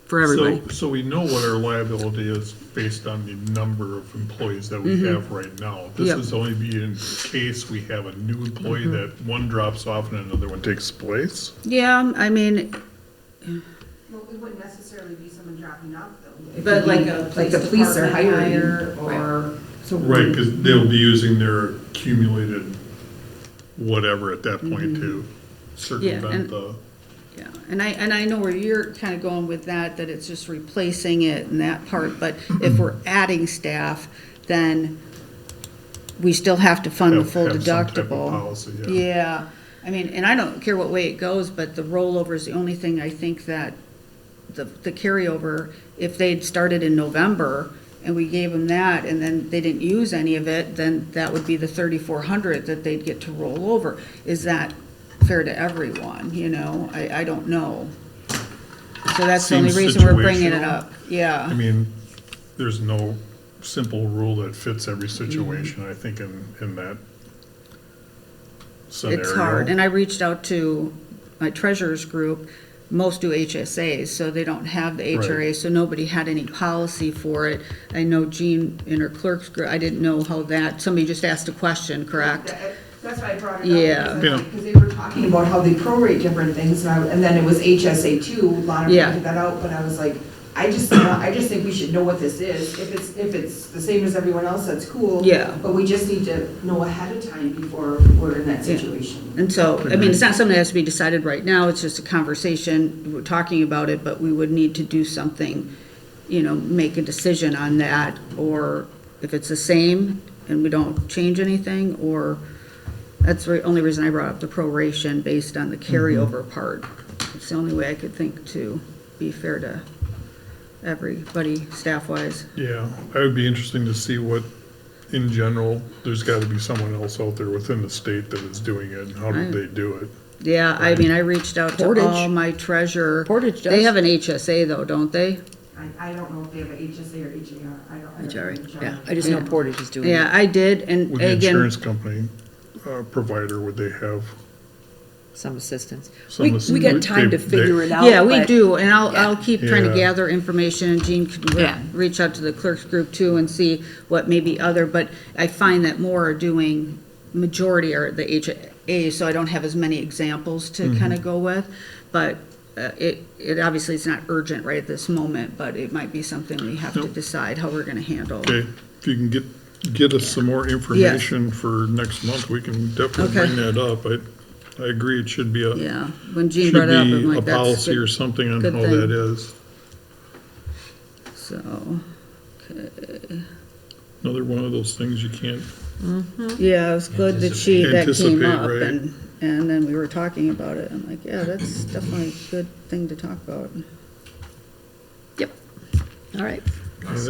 for everybody. So we know what our liability is based on the number of employees that we have right now. This Yep. is only be in case we have a new employee that one drops off and another one takes place. Yeah, I mean, Well, it wouldn't necessarily be someone dropping out though. But like a police are department hiring hire, or. so Right, because they'll be using their accumulated whatever at that point to circumvent and- the, Yeah, and I know where you're kind of going with that it's just replacing it and that part, but if we're adding staff, then we still have to fund the full have some type of deductible. policy, yeah. Yeah, I mean, and I don't care what way it goes, but the rollover is the only thing I think that the carryover, if they'd started in November and we gave them that and then they didn't use any of it, then that would be the 3,400 that they'd get to roll over. Is that fair to everyone, you know? I don't know. So that's the only Seems reason we're bringing it situational. up, yeah. I mean, there's no simple rule that fits every situation, I think, in that scenario. It's hard, and I reached out to my treasurer's group, most do HSAs, so they don't have the HRA, Right. so nobody had any policy for it. I know Jean in her clerk's group, I didn't know how that, somebody just asked a question, correct? That's why I brought it up. Yeah. Yeah. Because they were talking about how they prorate different things, and then it was HSA too, a lot of Yeah. people took that out, but I was like, I just think we should know what this is. If it's the same as everyone else, that's cool. Yeah. But we just need to know ahead of time before we're in that situation. And so, I mean, it's not something that has to be decided right now, it's just a conversation, we're talking about it, but we would need to do something, you know, make a decision on that, or if it's the same and we don't change anything, or, that's the only reason I brought up the proration based on the carryover part. It's the only way I could think to be fair to everybody, staff-wise. Yeah, it would be interesting to see what, in general, there's gotta be someone else out there within the state that is doing it, and how did they do it? Yeah, I mean, I reached out to Portage. all my treasurer. Portage They does. have an HSA though, don't they? I don't know if they have a HSA or HAR. I don't HRA, know. yeah, I just know Yeah. Portage is doing Yeah, it. I did, and Would the again, insurance company, provider, would they have Some assistance. some? We got time to they- figure it out. yeah, we but- do, and I'll Yeah. keep trying to Yeah. gather information, and Jean could Yeah. reach out to the clerk's group too and see what maybe other, but I find that more are doing, majority are the HA, so I don't have as many examples to kind of go with, but it obviously is not urgent right at this moment, but it might be something we have to Nope. decide how we're gonna handle. Okay, if you can get us some more information for next month, we can definitely Okay. bring that up. I agree, it should be Yeah, when Jean should brought it up, be I'm a like, that's policy or good, something on good how thing. that is. so, okay. Another one of those things you can't, Yeah, it was good that that came Anticipate, up, right. and then we were talking about it, I'm like, yeah, that's definitely a good thing to talk about. Yep, all right. yeah, that's-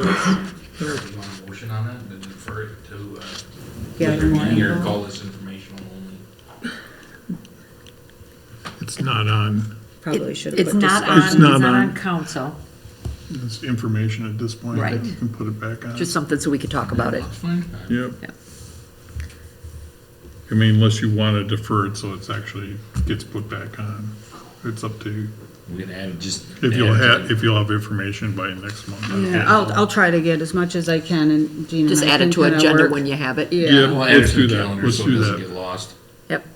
Do you want a motion on that, and defer it to, Yeah, later more meeting, or info. call this informational only? it's not on, Probably should have It's put not discussion. on, it's not not on. on council, it's information at this point. Right. You can put it back on. just something so we could talk about it. That's fine. Yep. Yep. I mean, unless you want to defer it so it's actually gets put back on. It's up to you. We can add, just. If you'll add have, to if you'll have information by next month. Yeah, I'll try to get as much as I can, and Gina Just and I add it can to kinda agenda work. when you have it. Yeah, We'll add it Let's to do the that. calendar Let's so do it doesn't that. get lost. Yep,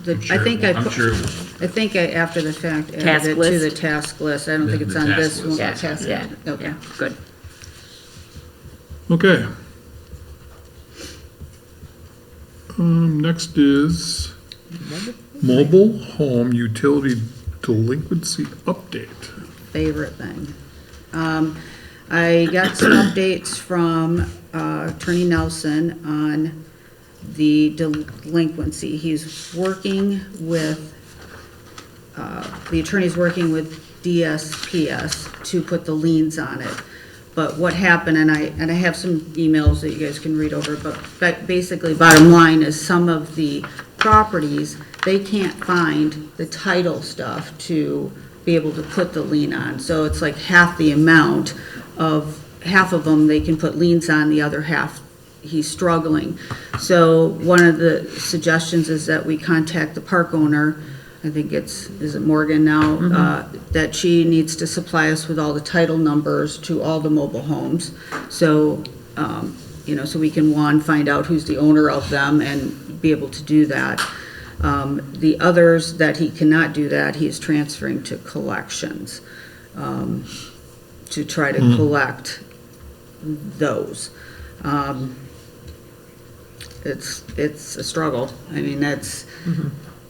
I'm sure it won't. I'm sure it won't. I think I, after the fact, Task added it to the list? task list, I don't think The- it's the on task this list, one. yeah, Task- yeah, Okay. yeah, good. Okay. Next is mobile home utility delinquency update. Favorite thing. I got some updates from Attorney Nelson on the delinquency. He's working with, the attorney's working with DSPS to put the liens on it. But what happened, and I have some emails that you guys can read over, but basically bottom line is some of the properties, they can't find the title stuff to be able to put the lien on. So it's like half the amount of, half of them they can put liens on, the other half he's struggling. So one of the suggestions is that we contact the park owner, I think is it Morgan now, that she needs to supply us with all the title numbers to all the mobile homes. So, so we can, one, find out who's the owner of them and be able to do that. The others that he cannot do that, he is transferring to collections, to try to collect those. it's a struggle. I mean, that's,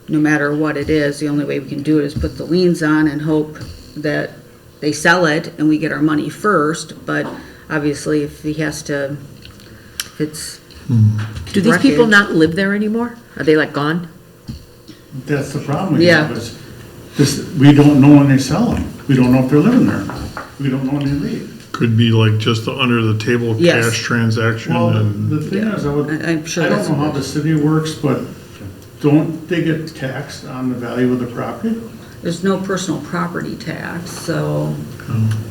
no matter what it is, the only way we can do it is put the liens on and hope that they sell it and we get our money first, but obviously if he has to, if it's. Do these people wreckage- not live there anymore? Are they like gone? That's the problem we Yeah. have, is this, we don't know when they sell them. We don't know if they're living there or not. We don't know when they leave. Could be like just the under the table Yes. cash transaction Well, and. the thing is, I'm sure I that's don't know how what the city works, but don't they get taxed on the value of the property? There's no personal property tax, so.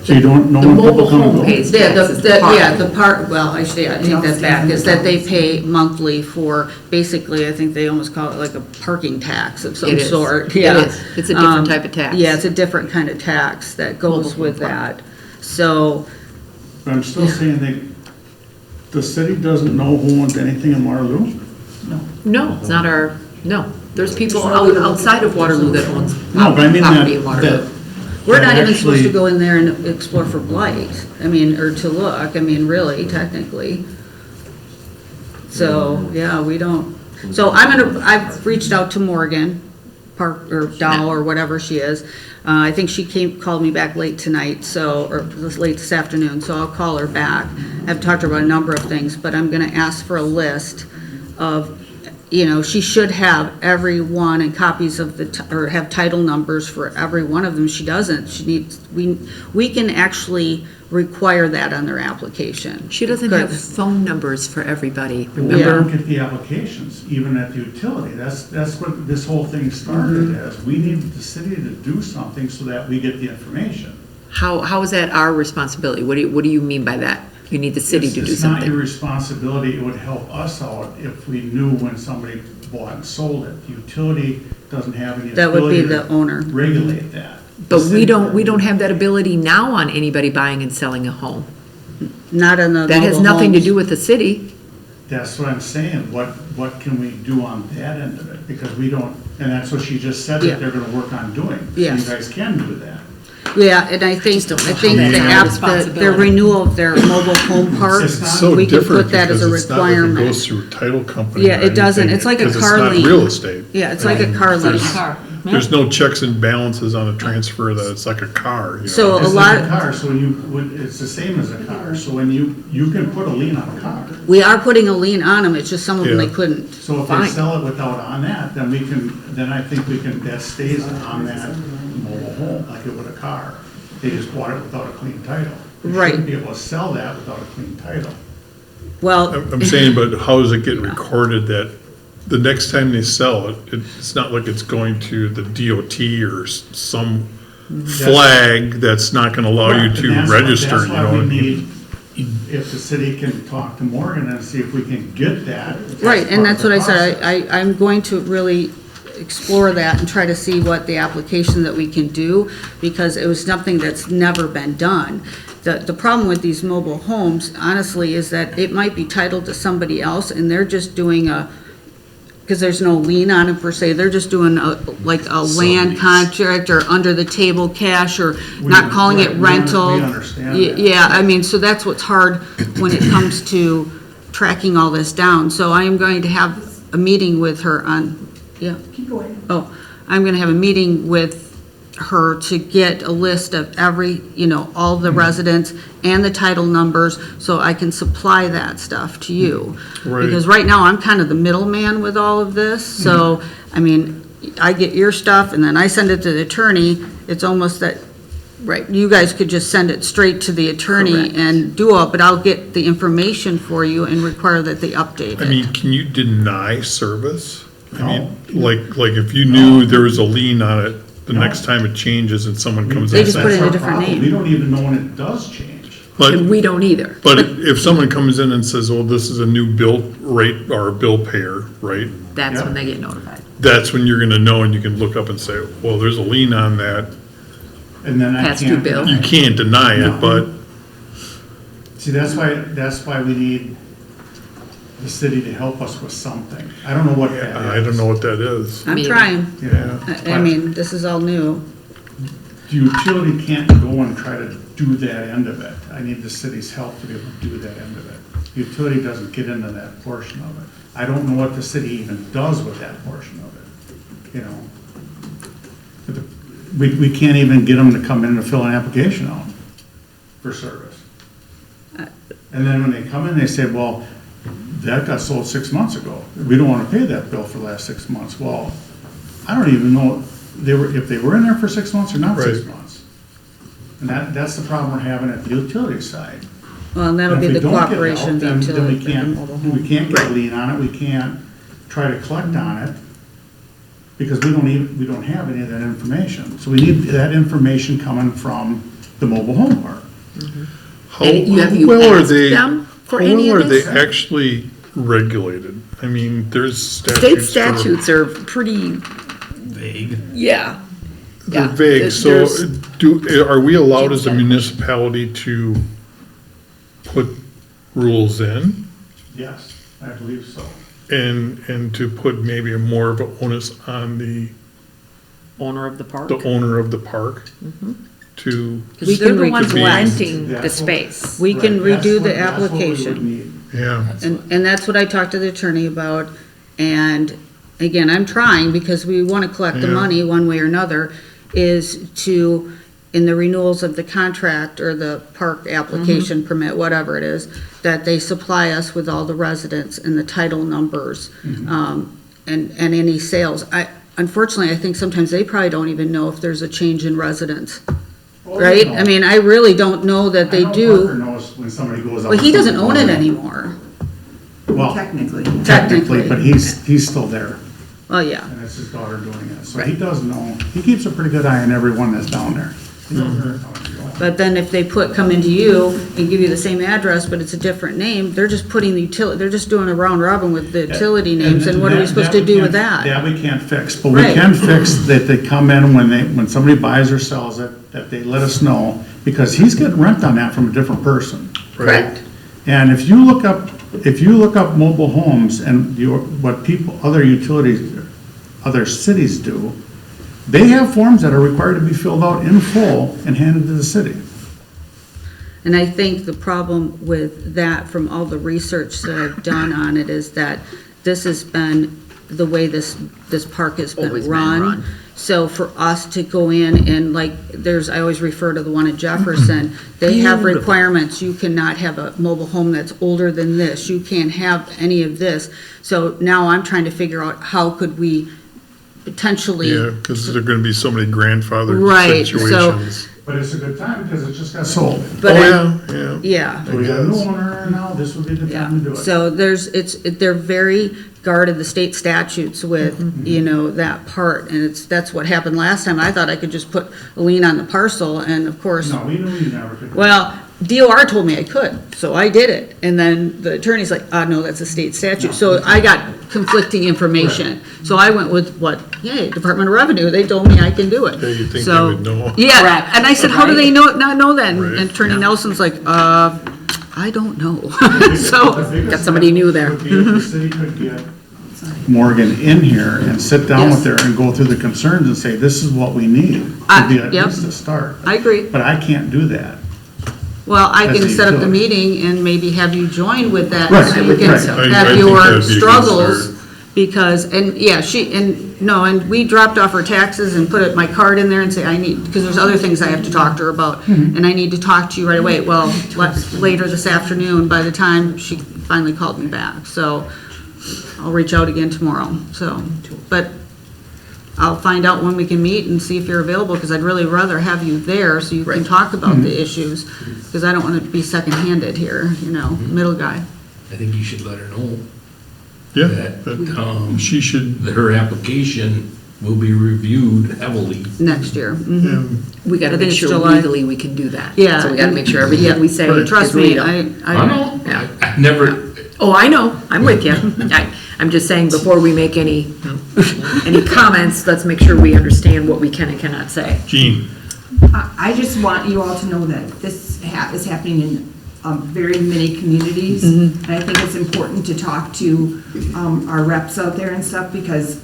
So you don't know The when people mobile come and home go? pays Yeah, taxes. the part, well, I take that back, is that they pay monthly for, basically, I think they almost call it like a parking tax of some It is. sort. It Yeah. is. It's a different type of tax. Yeah, it's a different kind of tax that goes Mobile with home that. So, But I'm still saying the city doesn't know who owns anything in Waterloo? No, it's not our, no. There's people outside of Waterloo that owns No, but I mean property in Waterloo. that. we're that not even supposed to actually- go in there and explore for blight, I mean, or to look, I mean, really, technically. So, yeah, we don't, so I've reached out to Morgan, Park, or Dow, or whatever she is. I think she called me back late tonight, so, or late this afternoon, so I'll call her back. I've talked to her about a number of things, but I'm gonna ask for a list of, she should have every one and copies of or have title numbers for every one of them. She doesn't. She needs, we can actually require that on their application. She doesn't have Because- phone numbers for everybody, We remember? don't get the applications, even at the utility. That's what this whole thing started as. We need the city to do something so that we get the information. How is that our responsibility? What do you mean by that? You need the city to do It's not your something. responsibility. It would help us out if we knew when somebody bought and sold it. The utility doesn't have any That would be ability the to owner. regulate that. But The we city- don't have that ability now on anybody buying and selling a home. Not on the That has mobile nothing to homes. do with the city. That's what I'm saying. What can we do on that end of it? Because we don't, and that's what she just said Yeah. that they're gonna work on doing. So Yes. you guys can do that. Yeah, and I think, don't know how the that's our app, the responsibility. renewal of their mobile home park, It's So we can different put that as a because it's not like it requirement. goes through a title company. Yeah, or it doesn't. anything, It's like a because car it's lien. not real estate. Yeah, it's like a car lease. There's no checks and balances on a transfer that it's like a car, So- It's a like lot- a car, so it's the same as a car. So when you can put a lien on a car. We are putting a lien on them, it's just some of them they Yeah. couldn't. So if Fine. they sell it without on that, then I think that stays on that mobile home, like it would a car. They just bought it without a clean title. You Right. shouldn't be able to sell that without a clean title. Well, I'm saying, but how does it get recorded that the next time they sell it, it's not like it's going to the DOT or some flag that's not gonna allow you Right, to and that's why- register, you that's why know we what I mean? need- If the city can talk to Morgan and see if we can get that. right, and that's part what I of the said, process. I'm going to really explore that and try to see what the application that we can do, because it was something that's never been done. The problem with these mobile homes, honestly, is that it might be titled to somebody else, and they're just doing because there's no lien on it per se, they're just doing like a land contract or under the table cash, or not calling it Right, rental. we understand that. Yeah, I mean, so that's what's hard when it comes to tracking all this down. So I am going to have a meeting with her on, yeah. Keep going. Oh, I'm gonna have a meeting with her to get a list of every, all the residents and the title numbers, so I can supply that stuff to you. Right. Because right now, I'm kind of the middleman with all of this, so, I mean, I get your stuff, and then I send it to the attorney. It's almost that, right, you guys could just send it straight to the attorney Correct. and do it, but I'll get the information for you and require that they update I it. mean, can you deny service? I mean, No. like if you knew there was a lien on it, the No. next time it changes and someone comes They in. just and put it says- in a That's our different problem. name. We don't even know when it does change. And But, we don't either. but if someone comes in and says, well, this is a new bill rate or a bill payer, right? That's Yeah. when they get notified. That's when you're gonna know and you can look up and say, well, there's a lien on that. And then I Past due can't. bill. You can't deny it, No. but See, that's why we need the city to help us with something. I don't know what that is. I don't know what that is. I'm Maybe. trying. Yeah. I mean, this is all new. The utility can't go and try to do that end of it. I need the city's help to be able to do that end of it. utility doesn't get into that portion of it. I don't know what the city even does with that portion of it, you know? But we can't even get them to come in and fill an application out for service. And then when they come in, they say, well, that got sold 6 months ago. We don't want to pay that bill for the last 6 months. Well, I don't even know if they were in there for 6 months or not 6 Right. months. And that's the problem we're having at the utility side. Well, and that'll And be if the we don't get cooperation, help, the then utility. we can't get a lien on it, we can't try to collect on it, because we don't have any of that information. So we need that information coming from the mobile home park. How And have you well are asked they? them for how any well of are they this? actually regulated? I mean, there's State statutes. statutes are pretty, Vague. yeah. They're Yeah, vague, so there's- are we allowed as a municipality to put rules in? Yes, I believe so. And to put maybe a more of an onus on the Owner of the park? owner of the park to, Because they're the ones be- renting Yeah. the space. We can Right, redo the that's what we would application. need. yeah. And that's what I talked to the attorney about, and again, I'm trying, because we wanna collect the Yeah. money one way or another, is to, in the renewals of the contract or the park application permit, whatever it is, that they supply us with all the residents and the title numbers, and any sales. Unfortunately, I think sometimes they probably don't even know if there's a change in residence, Well, right? you know, I mean, I really don't know that they I know do. Parker knows when somebody goes out. Well, he with doesn't own somebody. it anymore. Well, Technically. technically, but he's still there, Well, yeah. and it's his daughter doing it. So he does know, he keeps a pretty good eye on everyone that's down there. He knows where they're coming from. But then if they come into you and give you the same address, but it's a different name, they're just putting the utility, they're just doing a round robin with the utility names, and what are we supposed to do with that? That we can't fix, but we Right. can fix that they come in when somebody buys or sells it, that they let us know, because he's getting rent on that from a different person. Correct. And if you look up mobile homes and what other utilities, other cities do, they have forms that are required to be filled out in full and handed to the city. And I think the problem with that, from all the research that I've done on it, is that this has been the way this park has been Always been run. run. So for us to go in and I always refer to the one at Jefferson, they have Beautiful. requirements. You cannot have a mobile home that's older than this. You can't have any of this. So now I'm trying to figure out how could we potentially. Yeah, because there are gonna be so many grandfathered Right, so- situations. But it's a good time because it just got sold. But Oh, I- yeah, yeah. Yeah. So we got a new owner now, this would be the Yeah, time to do it. so they're very guarded, the state statutes with, that part, and that's what happened last time. I thought I could just put a lien on the parcel, and of course, No, we knew you never could. well, DOR told me I could, so I did it, and then the attorney's like, no, that's a state statute, so I got conflicting information. So I went with Department of Revenue, they told me I can do it. Yeah, you'd think they So- would know. Yeah, Correct. and I said, how do they not know then? Right. And Attorney Nelson's like, I don't know. The So, biggest got somebody new there. would be if the city could get Morgan in here and sit down with her and go through the concerns and say, this is what we need. Would be at Yep. least a start. I agree. But I can't do that. Well, I As can a set up the utility. meeting and maybe have you join with that, Right, so I you would can think so. I have think your that'd be a good struggles. start. Because, and we dropped off her taxes and put my card in there and say, because there's other things I have to talk to her about, Mm-hmm. and I need to talk to you right away. Well, later this afternoon, by the time she finally called me back, so I'll reach out again tomorrow, so. But I'll find out when we can meet and see if you're available, because I'd really rather have you there so you can talk about Mm-hmm. the issues, because I don't want to be second-handed here, middle guy. I think you should let her know Yeah, that, she should, that her application will be reviewed heavily. Next year. Mhm. We gotta I think make it's sure July. legally we can do that. Yeah. So we gotta and- make sure everything we say is Trust me, legal. I know, Yeah. I never, Oh, I know, I'm with you. I'm just saying, before we make any comments, let's make sure we understand what we can and cannot say. Gene, I just want you all to know that this is happening in very many communities. And I think it's important to talk to our reps out there and stuff, because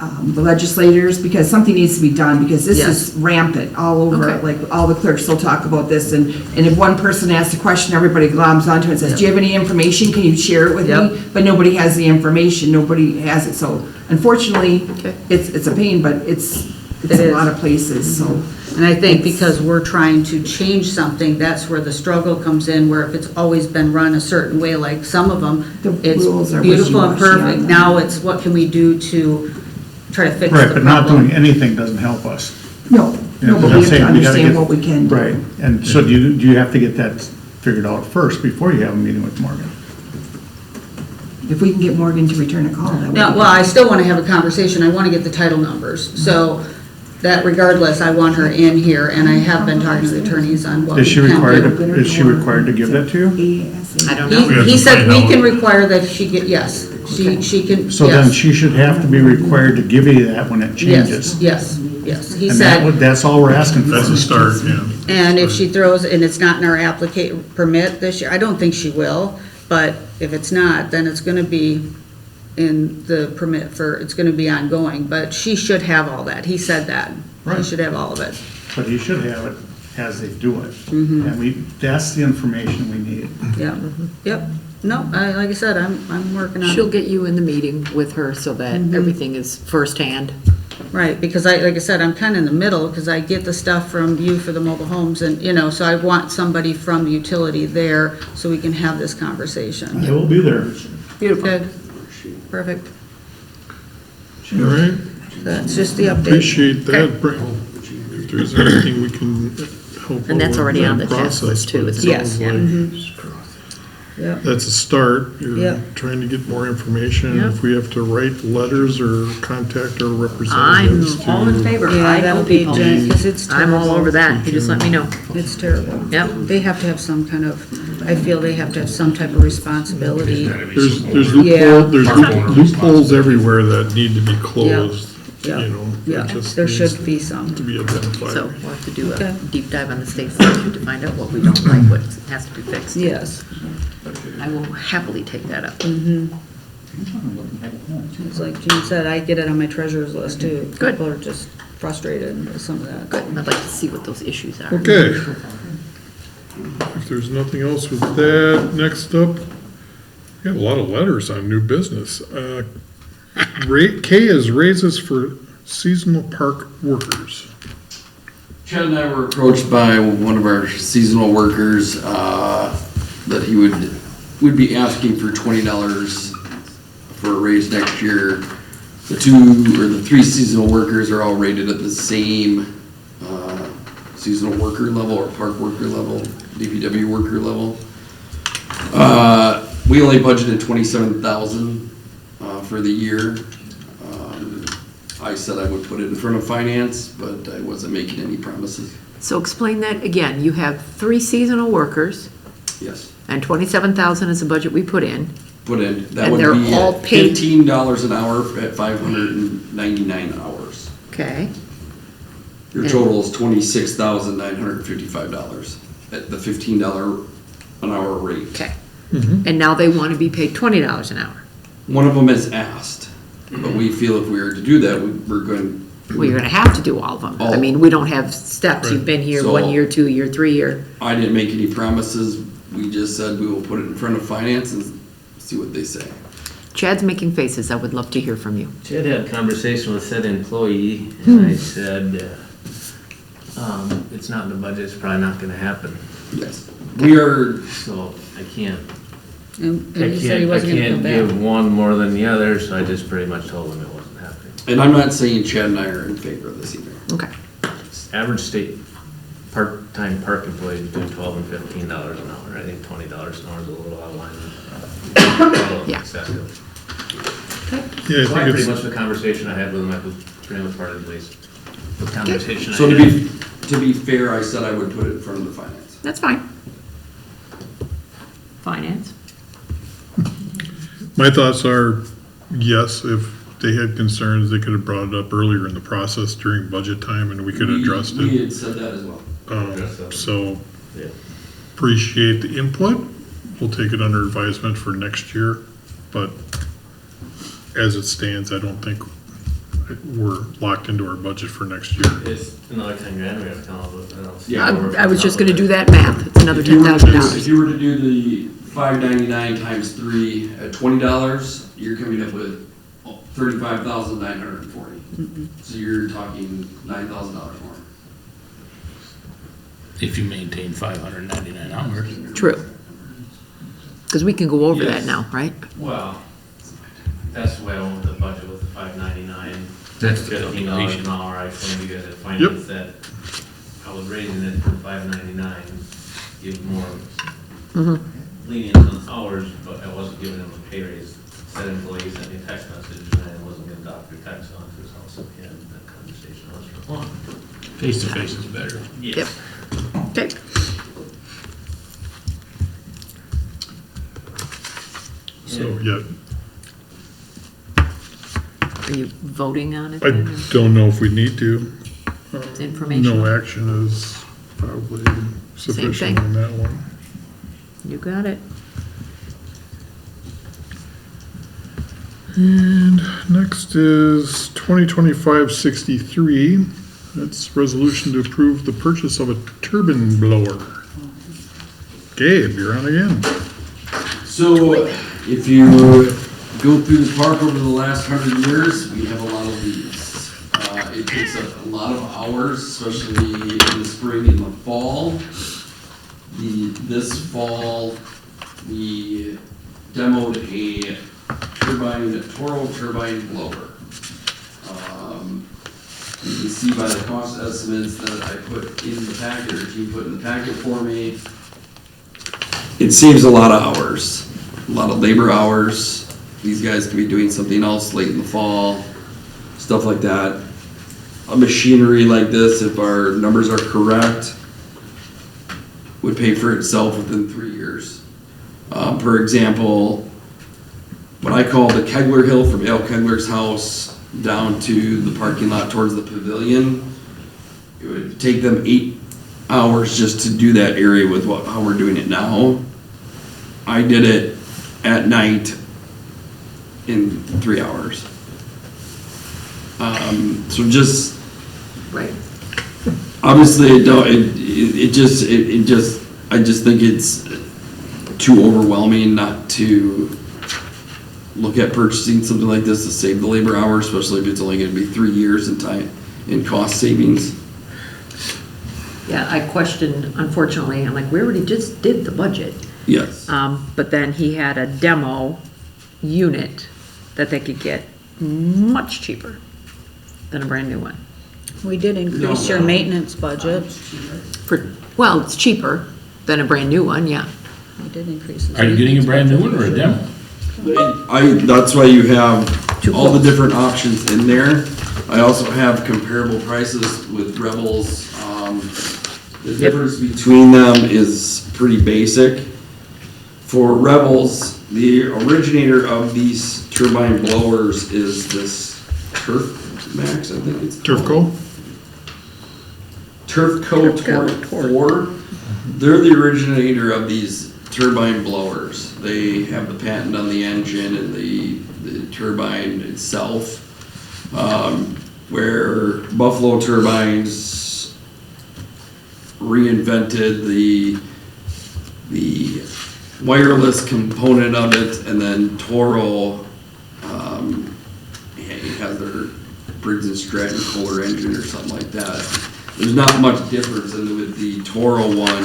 the legislators, because something needs to be done, because this Yes. is rampant all over, Okay. like, all the clerks still talk about this, and if one person asks a question, everybody globs onto it and says, do you have any information, can you share it with Yep. me? But nobody has the information, nobody has it, so unfortunately, Okay. it's a pain, but it's It a is. lot of places, so. And I think because we're trying to change something, that's where the struggle comes in, where if it's always been run a certain way, like some of them, The it's rules are beautiful and wishy-washy on perfect. them. Now it's what can we do to try to fix Right, the but not doing problem? anything doesn't help us. No, Yeah, no, but I'm we have saying to we gotta understand get- what we can do. Right, and so do you have to get that figured out first before you have a meeting with Morgan? If we can get Morgan to return a call, that would be. No, well, I still want to have a conversation. I want to get the title numbers. So that regardless, I want her in here, and I have been talking to the attorneys on what we Is she can do. required to give that to you? ASA. I don't know. have He to said find we out. can require that she get, yes, she can, So then yes. she should have to be required to give you that when it changes. Yes, yes. He And said, that's all we're asking for. That's a start, yeah. and if she throws, and it's not in our permit this year, I don't think she will, but if it's not, then it's gonna be in the permit it's gonna be ongoing, but she should have all that. He said that. He Right. should have all of it. But you should have it as they do it. Mm-hmm. And that's the information we need. Yep, yep. No, like I said, I'm working on it. She'll get you in the meeting with her so that Mm-hmm. everything is firsthand. Right, because like I said, I'm kind of in the middle, because I get the stuff from you for the mobile homes, and, so I want somebody from the utility there so we can have this conversation. I will be there. Beautiful. Good, perfect. All right, That's just the update. appreciate that. If there's anything we can help. And that's out with already on that the task process, list too, but it isn't it? Yes, sounds like Yep. That's a start. You're Yep. trying to get more information. Yep. If we have to write letters or contact our I'm representatives to. all in favor. Yeah, I that'll know be, people. because it's I'm all terrible. over that. You just let me know. It's terrible. Yep. They have to have some kind of, I feel they have to have some type of responsibility. There's Yeah. loopholes everywhere that need to be closed, you Yeah. know. Yeah, it just there needs should be some. To be identified. So we'll have to do Okay. a deep dive on the state statute to find out what we don't like, what has to be fixed. Yes. I will happily take that up. It's like Jean said, I get it on my treasurer's list too. Good. People are just frustrated with some of that. Good. I'd like to see what those issues are. Okay. If there's nothing else with that, next up, we have a lot of letters on new business. K is raises for seasonal park workers. Chad and I were approached by one of our seasonal workers, that he would be asking for $20 for a raise next year. The three seasonal workers are all rated at the same, seasonal worker level or park worker level, DPW worker level. We only budgeted $27,000, for the year. I said I would put it in front of finance, but I wasn't making any promises. So explain that again. You have 3 seasonal workers Yes, and 27,000 is the budget we put in. put in, that And would they're be all at paid- $15 an hour at 599 hours. Okay. Your total is $26,955 at the $15 an hour rate. Okay. And now they want to be paid $20 an hour. One of them has asked, but we feel if we were to do that, we're going, Well, you're going to have to do all of them. I All. mean, we don't have steps. You've been here So- 1 year, 2 year, 3 year. I didn't make any promises. We just said we will put it in front of finance and see what they say. Chad's making faces. I would love to hear from you. Chad had a conversation with said employee, and I said, it's not in the budget, it's probably not gonna happen. Yes. We are, So I can't, And I he said he can't, I wasn't gonna come can't back. give one more than the other, so I just pretty much told him it wasn't happening. and I'm not saying Chad and I are in favor of this either. Okay. Average state part-time park employees between $12 and $15 an hour. I think $20 an hour is a little out of line. A little Yeah. excessive. Yeah, I So think pretty it's, much the conversation I had with him, I was pretty much part of the conversation I So had. to be fair, I said I would put it in front of the finance. That's fine. Finance. my thoughts are, yes, if they had concerns, they could have brought it up earlier in the process during budget time and we could have addressed We it. had said that as well. So Yeah. appreciate the input. We'll take it under advisement for next year, but as it stands, I don't think we're locked into our budget for next year. It's another 10 grand we have to come up with. I don't see Yeah. where we're I was just coming gonna up do with that math, it's another If you were to do- $10,000. If you were to do the $599 times 3 at $20, you're coming up with $35,940. So you're talking $9,000 more. If you maintain 599 hours. True. Because we can go over that Yes. now, right? Well, that's the way I went with the budget with the $599. That's the $15 calculation. an hour. I explained to you guys at finance that I was raising it from $599, give more lenient on hours, but I wasn't giving them a pay raise. Said employee sent me a text message and I wasn't gonna dock your text on his house, so we had that conversation was for long. Face to face is better. Yep. Okay. So, yeah, Are you voting on it I then? or don't know if we need to. It's informational. No action is probably sufficient thing. on that one. You got it. And next is 2025-63. That's resolution to approve the purchase of a turbine blower. Gabe, you're on again. So if you go through the park over the last 100 years, we have a lot of these. It takes a lot of hours, especially in the spring and the fall. This fall, we demoed a Toro turbine blower. You can see by the cost estimates that I put in the packet, or team put in the packet for me, it saves a lot of hours, a lot of labor hours. These guys can be doing something else late in the fall, stuff like that. A machinery like this, if our numbers are correct, would pay for itself within 3 years. For example, what I call the Kegler Hill from Al Kegler's house down to the parking lot towards the pavilion, it would take them 8 hours just to do that area with how we're doing it now. I did it at night in 3 hours. So just, Right. obviously, I just think it's too overwhelming not to look at purchasing something like this to save the labor hours, especially if it's only gonna be 3 years in time, in cost savings. Yeah, I questioned, unfortunately, I'm like, we already just did the budget. Yes. But then he had a demo unit that they could get much cheaper than a brand new one. We did increase your maintenance budget. Well, it's cheaper than a brand new one, yeah. We did increase his Are you getting a brand new one or a demo? That's why you have all the different options in there. I also have comparable prices with Rebels. The difference between them is pretty basic. For Rebels, the originator of these turbine blowers is this Turf Max, I think it's called. Turfco? Turfco Torque 4. They're the originator of these turbine blowers. They have the patent on the engine and the turbine itself. Where Buffalo Turbines reinvented the wireless component of it, and then Toro has their Briggs and Stratton Kohler engine or something like that. There's not much difference with the Toro one.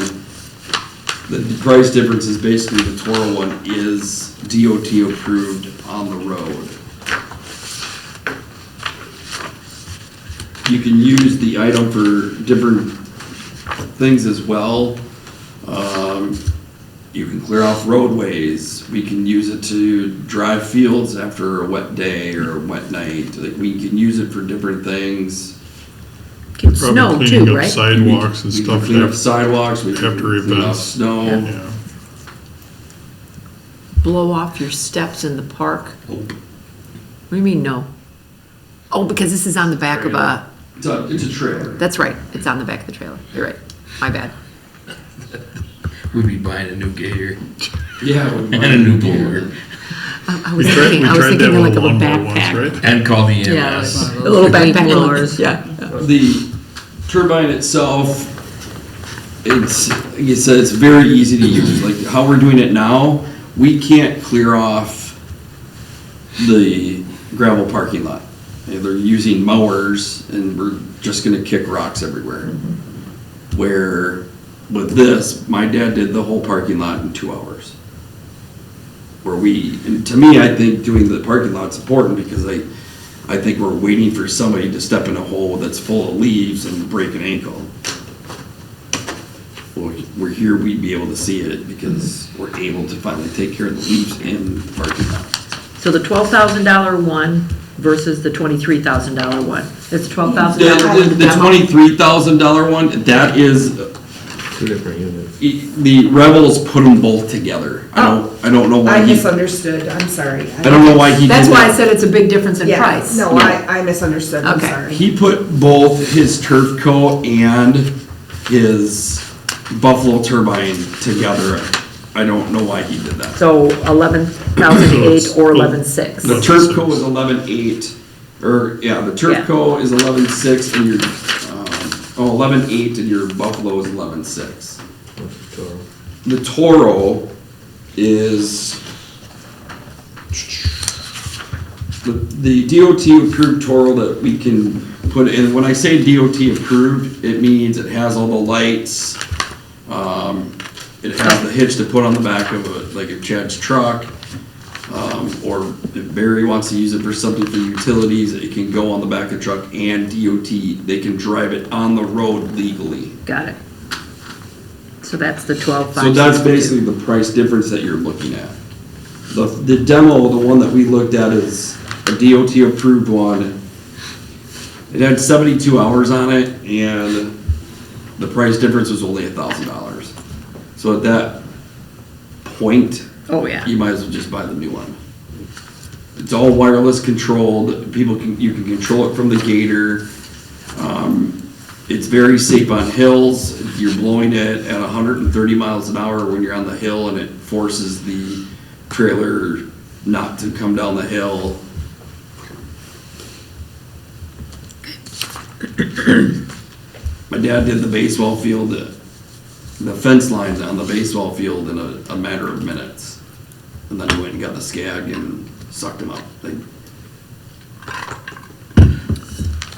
The price difference is basically the Toro one is DOT approved on the road. You can use the item for different things as well. You can clear off roadways. We can use it to drive fields after a wet day or a wet night. Like, we can use it for different things. Can Probably snow cleaning too, up right? sidewalks and We can stuff clean up that sidewalks, we can after clean up events. snow. Yeah. Blow off your steps in the park? What do you mean, no? Oh, because this is on the back of a, It's a trailer. that's right, it's on the back of the trailer. You're right, my bad. We'd be buying a new gator Yeah. and a new blower. I was We tried thinking that like with of a lawnmower once, backpack. right? And call the E Yeah, EMS. a little backpack blowers, yeah. The turbine itself, it's, like you said, it's very easy to use. Like how we're doing it now, we can't clear off the gravel parking lot. They're using mowers and we're just gonna kick rocks everywhere. Where with this, my dad did the whole parking lot in 2 hours. Where and to me, I think doing the parking lot's important because I think we're waiting for somebody to step in a hole that's full of leaves and break an ankle. Well, we're here, we'd be able to see it because we're able to finally take care of the leaves in the parking lot. So the $12,000 one versus the $23,000 one. It's $12,000. The $23,000 one, that is, Two different units. the Rebels put them both together. I don't know why I he, misunderstood, I'm sorry. I don't know why he did That's why I that. said it's a big difference in Yeah, price. no, I misunderstood, I'm Okay. sorry. He put both his turf coat and his Buffalo turbine together. I don't know why he did that. So 11,008 or 11,600. The turf coat is 11.8, or, yeah, the Yeah. turf coat is 11.6 and your, 11.8 and your Buffalo is 11.6. What's the total? The Toro is, the DOT approved Toro that we can put in. When I say DOT approved, it means it has all the lights, it has the hitch to put on the back of like a Chad's truck, or if Barry wants to use it for something for utilities, it can go on the back of the truck and DOT. They can drive it on the road legally. Got it. So that's the 12,562. So that's basically the price difference that you're looking at. The demo, the one that we looked at is a DOT approved one. It had 72 hours on it and the price difference was only $1,000. So at that point, Oh, yeah. you might as well just buy the new one. It's all wireless controlled. You can control it from the gator. It's very safe on hills. You're blowing it at 130 miles an hour when you're on the hill and it forces the trailer not to come down the hill. My dad did the baseball field, the fence lines on the baseball field in a matter of minutes. And then he went and got the skag and sucked him up.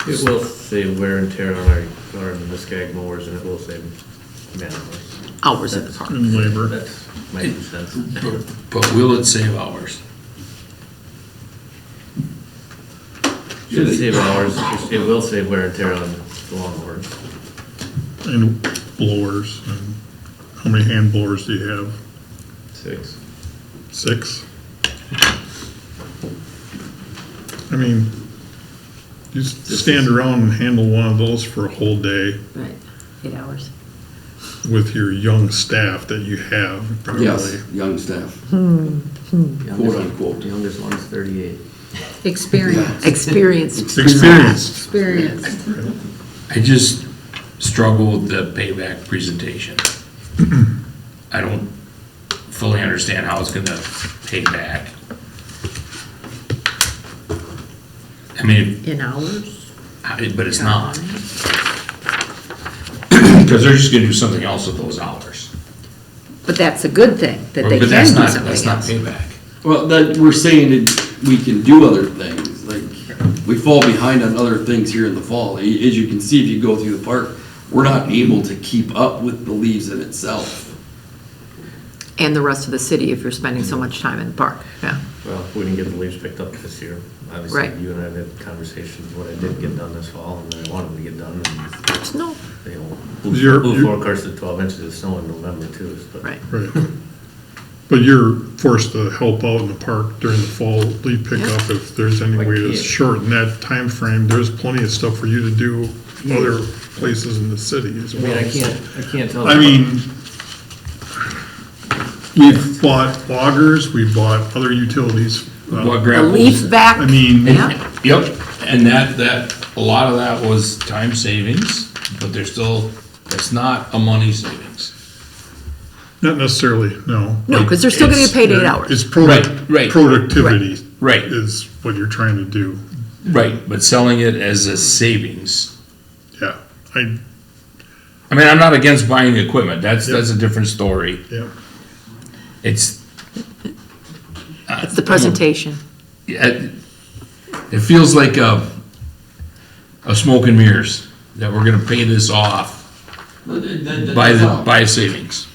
It will save wear and tear on our the skag mowers, and it will save man hours. Hours in the park. And labor. That's my 2 cents. But will it save hours? Should save hours, it will save wear and tear on the lawnmowers. And blowers, and how many hand blowers do you have? 6. 6? I mean, you stand around and handle one of those for a whole day Right, 8 hours. with your young staff that you have, probably. Yes, young staff, quote unquote. The youngest one's 38. Experience. Experience. Experience. Experience. I just struggle with the payback presentation. I don't fully understand how it's gonna pay back. I mean, In hours? but it's not. Because they're just gonna do something else with those hours. But that's a good thing, that they But can that's do not, something that's not else. payback. Well, that, we're saying that we can do other things, like, we fall behind on other things here in the fall. As you can see, if you go through the park, we're not able to keep up with the leaves in itself. And the rest of the city if you're spending so much time in the park, yeah. Well, we didn't get the leaves picked up this year. Obviously, Right. you and I had conversations, what I did get done this fall, and I wanted to get done, and, No, you know, You're- who forecasted 12 inches of snow in November too, but. right. Right. But you're forced to help out in the park during the fall leaf pickup if there's any way to Yeah. shorten that time frame. There's plenty of stuff for you to do other places in the city as I mean, well. I can't tell. I mean, we've bought loggers, we've bought other utilities. What A gravel? leaf back, I mean, yeah, Yep, and that, a lot of that was time savings, but there's still, it's not a money savings. Not necessarily, no. No, because they're still gonna get paid 8 hours. It's Right. productivity. Right. Is what you're trying to do. Right, but selling it as a savings. Yeah, I mean, I'm not against buying equipment, that's a different story. yeah. It's. It's the presentation. It feels like a smoke and mirrors, that we're gonna pay this off by savings.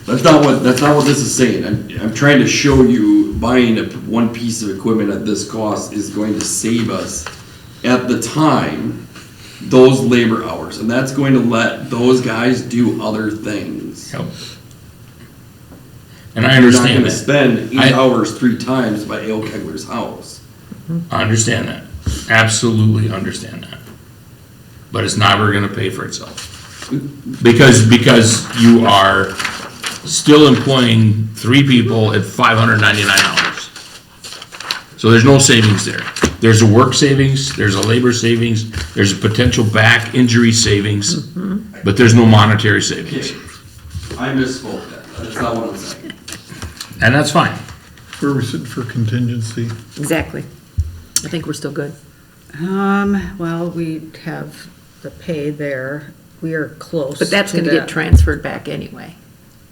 That's not what this is saying. I'm trying to show you buying one piece of equipment at this cost is going to save us at the time those labor hours, and that's going to let those guys do other things. Yep. And I You're not understand gonna that. spend 8 hours 3 times by Ale Kegler's house. I understand that. Absolutely understand that. But it's never gonna pay for itself. Because you are still employing 3 people at $599. So there's no savings there. There's a work savings, there's a labor savings, there's a potential back injury savings, but there's no monetary savings. I misspoke that. That's not what I'm saying. And that's fine. Where are we sitting for contingency? Exactly. I think we're still good. Well, we have the pay there. We are close. But that's to gonna get that. transferred back anyway.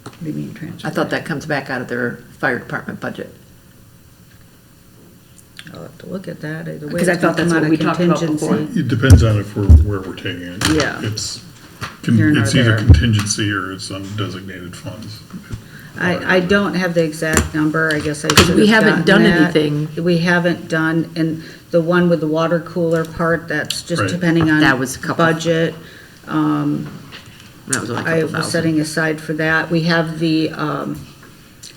What do you mean transfer? I thought that comes back out of their fire department budget. I'll have to look at that. Either way, Because I it's gonna thought that's come what out we of talked about contingency. before. It depends on where we're taking it. Yeah. It's Here nor either there. contingency or it's undesignated funds. I don't have the exact number. I guess I should Because have we haven't gotten done that. anything. We haven't done, and the one with the water cooler part, that's just Right. depending on That was a couple. budget. That was only a I couple was thousand. setting aside for that. We have the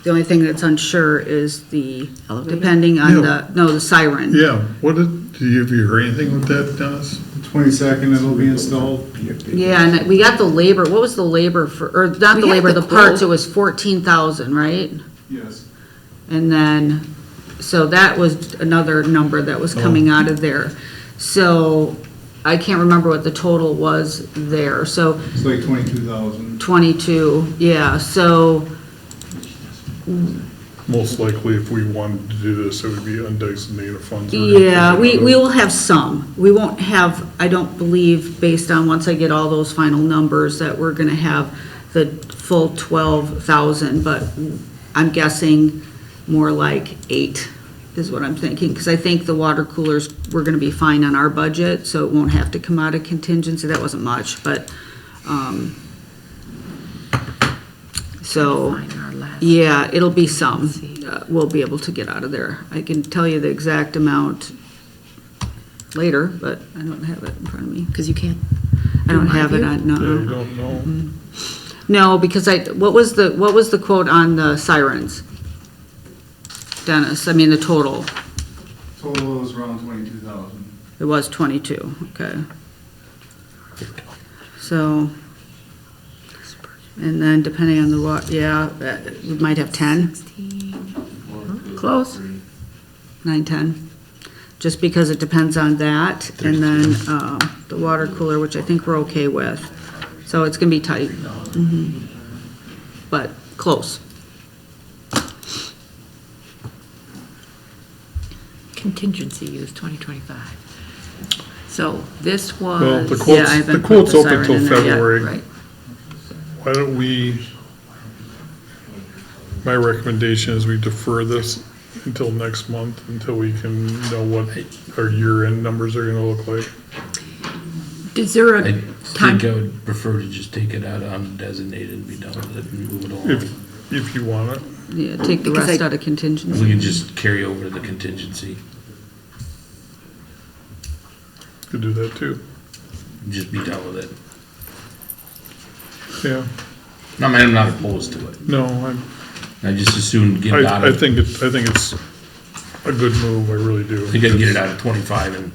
only thing that's unsure is the, Elevator? depending on Yeah. the siren. Yeah, have you heard anything with that, Dennis? 22nd it'll be installed. Yeah, and we got the labor, what was the labor for, or not We the had labor, the the parts, quote. it was 14,000, right? Yes. And then, so that was another number that was coming out of there. So I can't remember what the total was there, so It's like 22,000. 22, yeah, so, Most likely, if we wanted to do this, it would be undesignated funds. yeah, we will have some. We won't have, I don't believe, based on once I get all those final numbers, that we're gonna have the full 12,000, but I'm guessing more like 8 is what I'm thinking, because I think the water coolers, we're gonna be fine on our budget, so it won't have to come out of contingency. That wasn't much, but, so, Find our last- yeah, it'll be some. We'll be able to get out of there. I can tell you the exact amount later, but I don't have it in front of me. Because you can't. I don't have it on, Yeah, you no. don't know. No, because what was the quote on the sirens? Dennis, I mean, the total. Total is around 22,000. It was 22, okay. So, and then depending on the what, yeah, we might have 10, Close. 9, 10. Just because it depends on that, and then, the water cooler, which I think we're okay with. So it's gonna be tight. But close. Contingency use 2025. So this Well, was. the Yeah, I quote's, haven't the put quote's the open siren till in there yet, February. right. Why don't we, my recommendation is we defer this until next month, until we can know what our year-end numbers are gonna look like. Is there I a time? think I would prefer to just take it out undesignated and be done with it and move it along. If you want it. Yeah, take the Because rest I- out of contingency. We can just carry over the contingency, Could do that too. and just be done with it. Yeah, I mean, I'm not opposed to it. no, I just as soon get it out I of, think it's a good move, I really do. I think I'd get it out of 25 and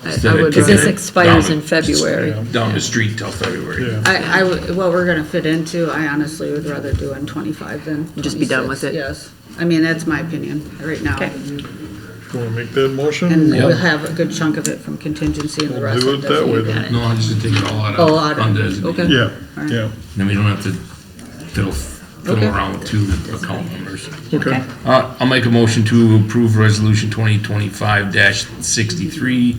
instead would of Because kicking this it expires down in February. Yeah. down the street till February. Yeah. What we're gonna fit into, I honestly would rather do in 25 than 26. Just be done with it. Yes. I mean, that's my opinion right now. Okay. You wanna make that motion? And Yep. we'll have a good chunk of it from contingency and the We'll rest do of it that way then. designated. No, I'm just gonna take it all out Oh, of out of- undesignated. okay. Yeah, Alright. yeah. Then we don't have to fiddle around with two account numbers. Okay. I'll make a motion to approve resolution 2025-63.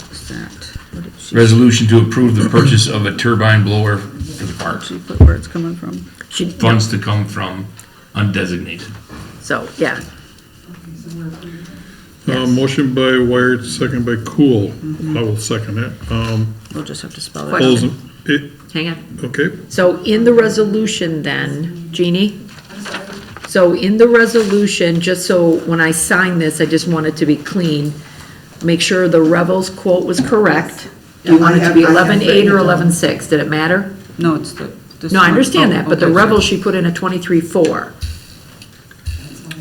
What's that? What did she, Resolution to approve the purchase of a turbine blower for the park. she put where it's coming from? Funds to come from undesignated. So, yeah, Motion by Wired, second by Cool. I will second it. We'll just have to spell All it. those out. hang on. Okay, So in the resolution then, Jeannie? So in the resolution, just so when I sign this, I just want it to be clean, make sure the Revels quote was correct. Do you want it to be I have 11.8 or written it down. 11.6? Did it matter? No, it's the. this No, I one. understand Oh, that, but the okay, Revels, she put in a 23.4.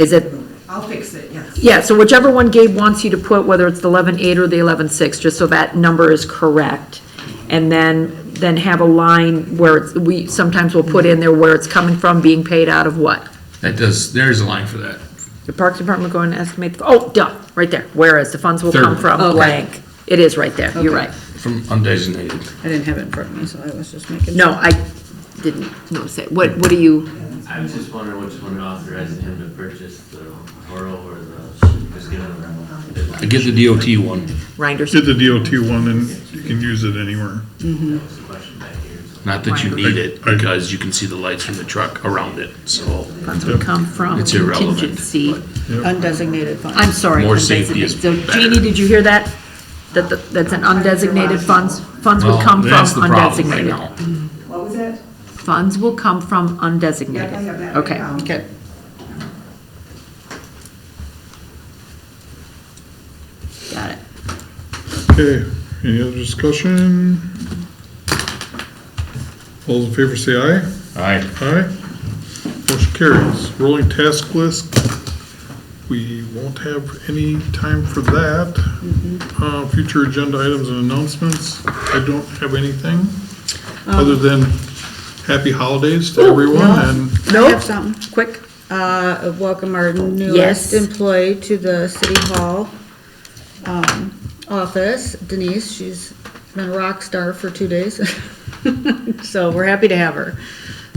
Is it, I'll fix it, yes. yeah, so whichever one Gabe wants you to put, whether it's the 11.8 or the 11.6, just so that number is correct. And then have a line where it's, we sometimes will put in there where it's coming from, being paid out of what? There's a line for that. The Parks Department going to estimate, oh, duh, right there, whereas the funds will come Third. from Okay. blank. It is right there, you're Okay. right. From undesignated. I didn't have it in front of me, so I was just making. No, I didn't notice it. What do you, I was just wondering which one authorized him to purchase the Toro or the, just give him I get the DOT one, Reinders? get the DOT one and you can use it anywhere. question back here. So not that you need it, because you can see the lights from the truck around it, so. Funds would come from It's irrelevant, contingency. Undesignated funds. I'm sorry. More safety is So better. Jeannie, did you hear that? That's an undesignated funds? Funds would Well, come from that's the problem right undesignated. now. What was that? Funds will come from Yep, I undesignated. have that. Okay. down. Okay. Got it. Okay, any other discussion? All those in favor say aye. Aye. Aye. Motion carries. Rolling task list, we won't have any time for that. Future agenda items and announcements, I don't have anything, other than happy holidays to everyone and I Nope. have something. Quick. Welcome our newest Yes. employee to the City Hall office, Denise. She's been a rock star for 2 days. So we're happy to have her.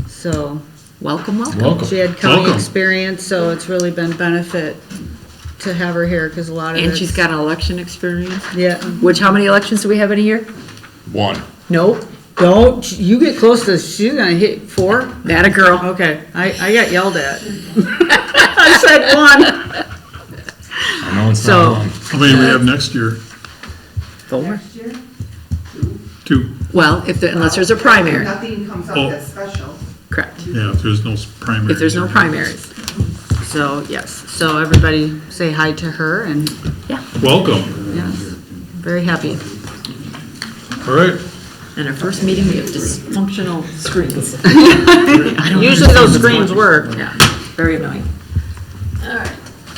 So Welcome, welcome. Welcome. she had county Welcome. experience, so it's really been benefit to have her here because a lot of And it's- she's got an election experience. Yeah. Which, how many elections do we have in a year? One. Nope. Don't, you get close to, she's gonna hit 4? That a girl. Okay, I got yelled at. I said 1. I know it's So- not one. how many we have next year? 4. Next year? 2. Well, unless there's a primary, Nothing comes up Oh. that's special. correct. Yeah, if there's no primary. If there's no primaries. So, yes, so everybody say hi to her and, Welcome. yes, very happy. All right, And our first meeting, we have dysfunctional screens. Usually those screens work. Yeah, very annoying.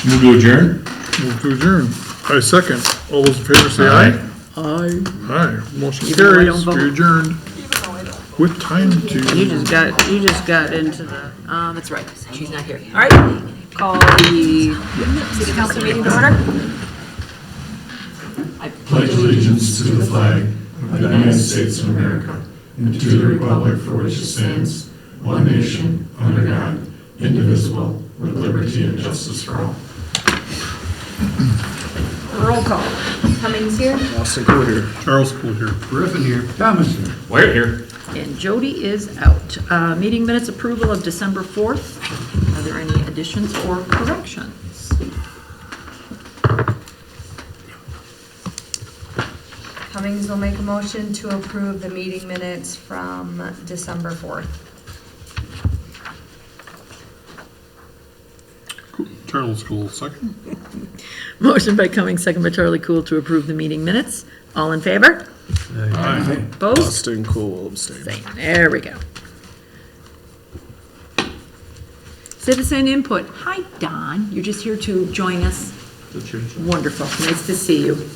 Move to adjourn? move to adjourn. I second. All those in favor say aye. Aye. Aye, motion Even though I don't carries, vote. we adjourned. With time You to, just got into the. That's right, she's not here. All right, call the city council meeting to order. Pledge allegiance to the flag of the United States of America and to the republic for which it stands, one nation, under God, indivisible, with liberty and justice for all. Roll call. Cummings here. Charles Poole here. Griffin here. Thomas here. Wait here. And Jody is out. Meeting minutes approval of December 4th. Are there any additions or corrections? Cummings will make a motion to approve the meeting minutes from December 4th. Charles Poole, second. Motion by Cummings, second by Charlie Cool to approve the meeting minutes. All in favor? Aye. Opposed? Austin Cool abstain. Same. There we go. Citizen input. Hi, Don. You're just here to join us. Wonderful. Nice to see you.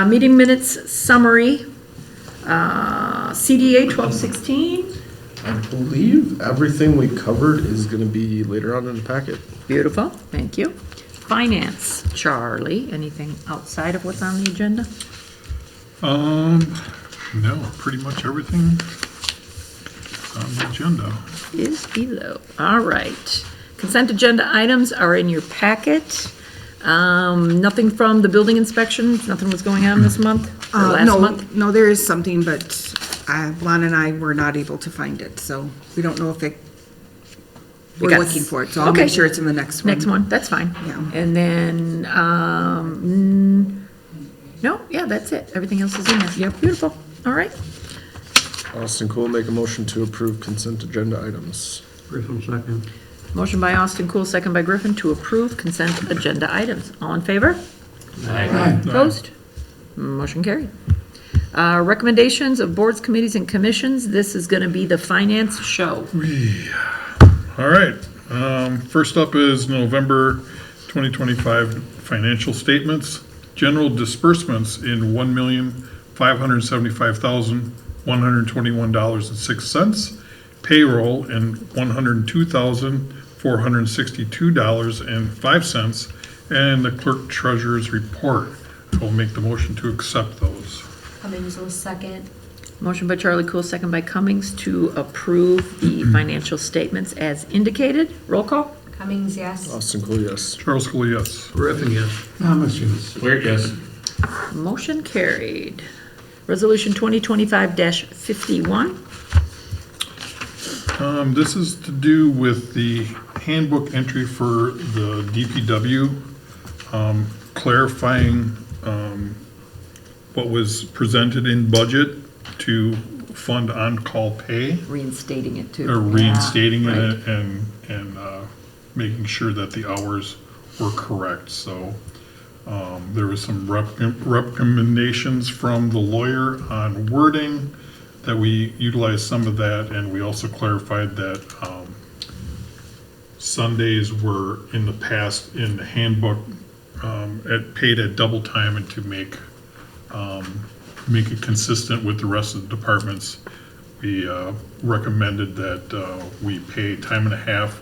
Meeting minutes summary. CDA 1216. I believe everything we covered is gonna be later on in the packet. Beautiful. Thank you. Finance. Charlie. Anything outside of what's on the agenda? No, pretty much everything on the agenda. Is below. All right. Consent agenda items are in your packet. Nothing from the building inspection, nothing was going on this month, or last No, month? no, there is something, but Lon and I were not able to find it, so we don't know if we're got looking for it, so I'll okay. make sure it's in the next one. Next one, that's fine. Yeah. And then, no, yeah, that's it. Everything else is in there. Yep, beautiful. All right. Austin Cool, make a motion to approve consent agenda items. Griffin second. Motion by Austin Cool, second by Griffin to approve consent agenda items. All in favor? Aye. Opposed? Motion carried. Recommendations of boards, committees, and commissions. This is gonna be the finance show. All right, first up is November 2025 financial statements. General disbursements in $1,575,121.06. Payroll in $102,462.05. And the clerk treasurer's report. I will make the motion to accept those. Cummings will second. Motion by Charlie Cool, second by Cummings to approve the financial statements as indicated. Roll call? Cummings, yes. Austin Cool, yes. Charles School, yes. Griffin, yes. Thomas, yes. Clerk, yes. Motion carried. Resolution 2025-51. This is to do with the handbook entry for the DPW, clarifying what was presented in budget to fund on-call pay, Reinstating it too. or reinstating Yeah, it and making sure that the hours were correct. So there was some recommendations from the lawyer on wording that we utilized some of that, and we also clarified that Sundays were in the past in the handbook paid at double time, and to make it consistent with the rest of the departments, we recommended that we pay time and a half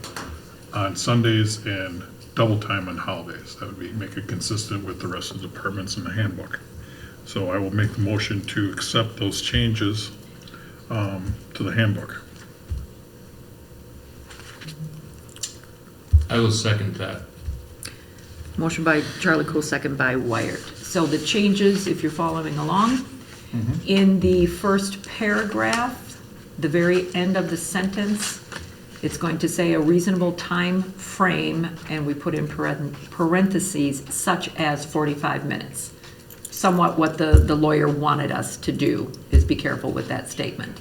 on Sundays and double time on holidays. That would be, make it consistent with the rest of the departments in the handbook. So I will make the motion to accept those changes to the handbook. I will second that. Motion by Charlie Cool, second by Wired. So the changes, if you're following along, in the first paragraph, the very end of the sentence, it's going to say a reasonable time frame, and we put in parentheses, such as 45 minutes. Somewhat what the lawyer wanted us to do, is be careful with that statement.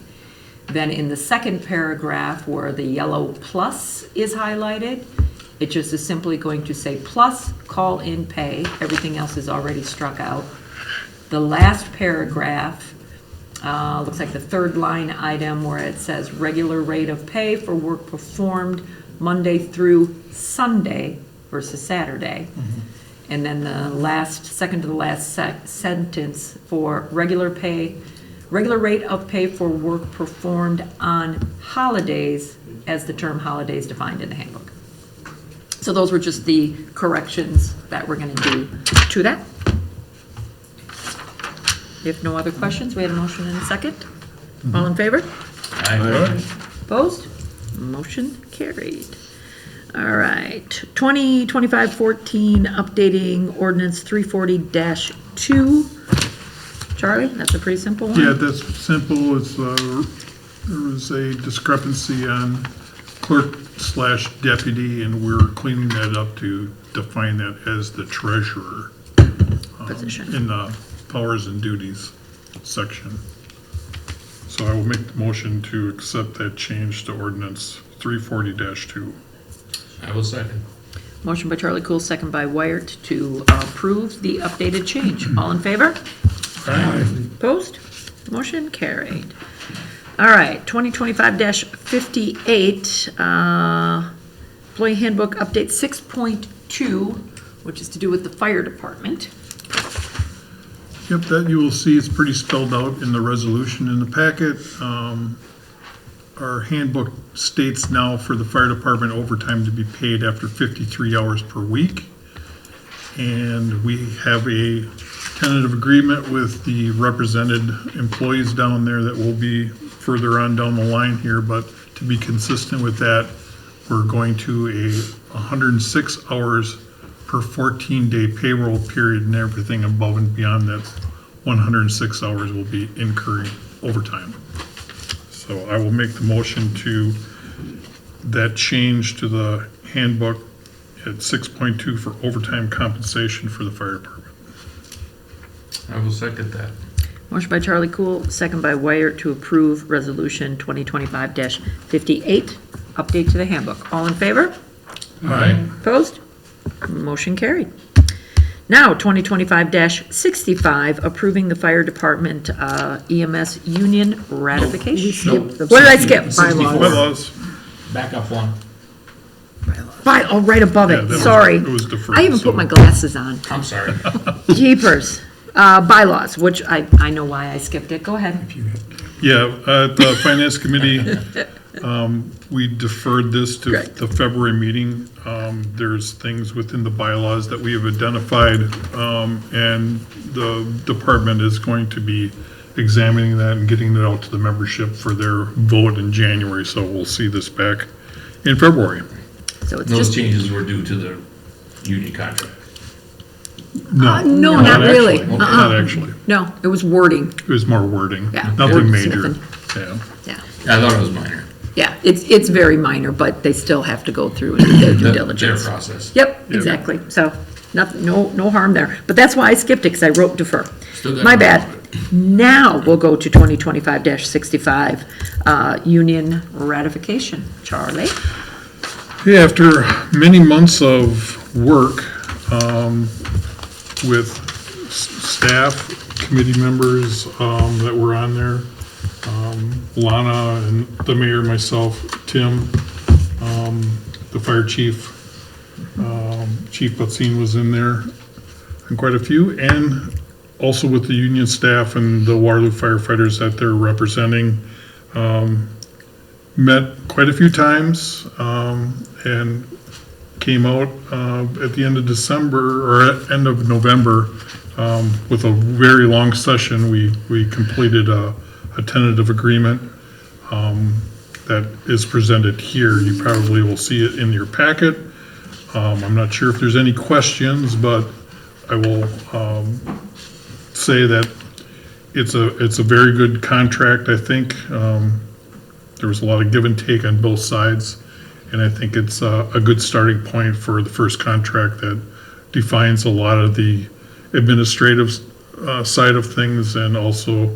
Then in the second paragraph, where the yellow plus is highlighted, it just is simply going to say plus call-in pay. Everything else is already struck out. The last paragraph, looks like the third line item where it says regular rate of pay for work performed Monday through Sunday versus Saturday. And then the second to the last sentence for regular rate of pay for work performed on holidays, as the term holidays defined in the handbook. So those were just the corrections that we're gonna do to that. If no other questions, we had a motion and a second. All in favor? Aye. Opposed? Motion carried. All right, 2025-14, updating ordinance 340-2. Charlie, that's a pretty simple one. Yeah, that's simple. It's, there was a discrepancy on clerk/deputy, and we're cleaning that up to define that as the treasurer Position. in the powers and duties section. So I will make the motion to accept that change to ordinance 340-2. I will second. Motion by Charlie Cool, second by Wired to approve the updated change. All in favor? Opposed? Motion carried. All right, 2025-58, employee handbook update 6.2, which is to do with the fire department. Yep, that you will see is pretty spelled out in the resolution in the packet. Our handbook states now for the fire department overtime to be paid after 53 hours per week. And we have a tentative agreement with the represented employees down there that will be further on down the line here, but to be consistent with that, we're going to a 106 hours per 14-day payroll period, and everything above and beyond that 106 hours will be incurring overtime. So I will make the motion to that change to the handbook at 6.2 for overtime compensation for the fire department. I will second that. Motion by Charlie Cool, second by Wyatt to approve Resolution 2025-58, update to the handbook. All in favor? Aye. Opposed? Motion carried. Now, 2025-65, approving the fire department EMS union ratification. Nope. What did I skip? Bylaws. Back up one. Oh, right above Yeah, it, that was- sorry. it was deferred, I even so- put my glasses on. I'm sorry. Jeepers. Bylaws, which I know why I skipped it. Go ahead. Yeah, at the finance committee, we deferred this to Correct. the February meeting. There's things within the bylaws that we have identified, and the department is going to be examining that and getting it out to the membership for their vote in January, so we'll see this back in February. So it's Those just, changes were due to the union contract. no, not really. actually. Not actually. No, it was wording. It was more wording. Yeah. Nothing Word major. sniffing. Yeah. Yeah, I thought it was minor. yeah, it's very minor, but they still have to go through and do their due Their diligence. process. Yep, exactly. So, no harm there. But that's why I skipped it, because I wrote defer. Still got My no bad. problem with Now we'll go to 2025-65, union ratification. Charlie? Yeah, after many months of work with staff, committee members that were on there, Lana and the mayor, myself, Tim, the fire chief, Chief Butzine was in there, and quite a few, and also with the union staff and the Waterloo firefighters that they're representing. Met quite a few times and came out at the end of December or at end of November with a very long session. We completed a tentative agreement that is presented here. You probably will see it in your packet. I'm not sure if there's any questions, but I will say that it's a very good contract, I think. There was a lot of give and take on both sides, and I think it's a good starting point for the first contract that defines a lot of the administrative side of things, and also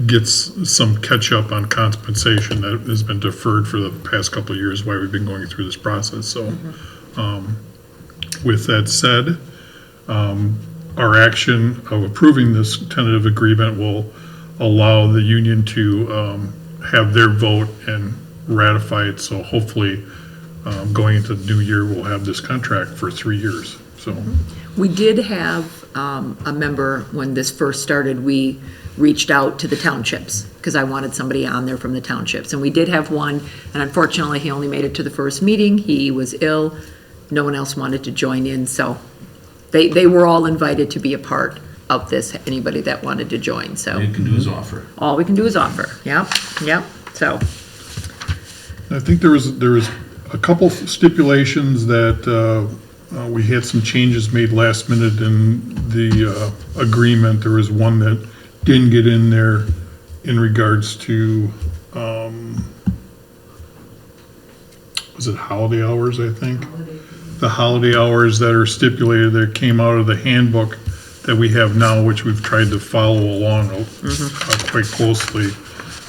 gets some catch up on compensation that has been deferred for the past couple of years, why we've been going through this process. So with that said, our action of approving this tentative agreement will allow the union to have their vote and ratify it. So hopefully, going into the new year, we'll have this contract for 3 years. So We did have a member, when this first started, we reached out to the townships, because I wanted somebody on there from the townships. And we did have one, and unfortunately, he only made it to the first meeting. He was ill. No one else wanted to join in, so they were all invited to be a part of this, anybody that wanted to join, so. All you can do is offer. All we can do is offer, yep, so. I think there was a couple stipulations that we had some changes made last minute in the agreement. There was one that didn't get in there in regards to, was it holiday hours, I think? The holiday hours that are stipulated that came out of the handbook that we have now, which we've tried to follow along quite closely.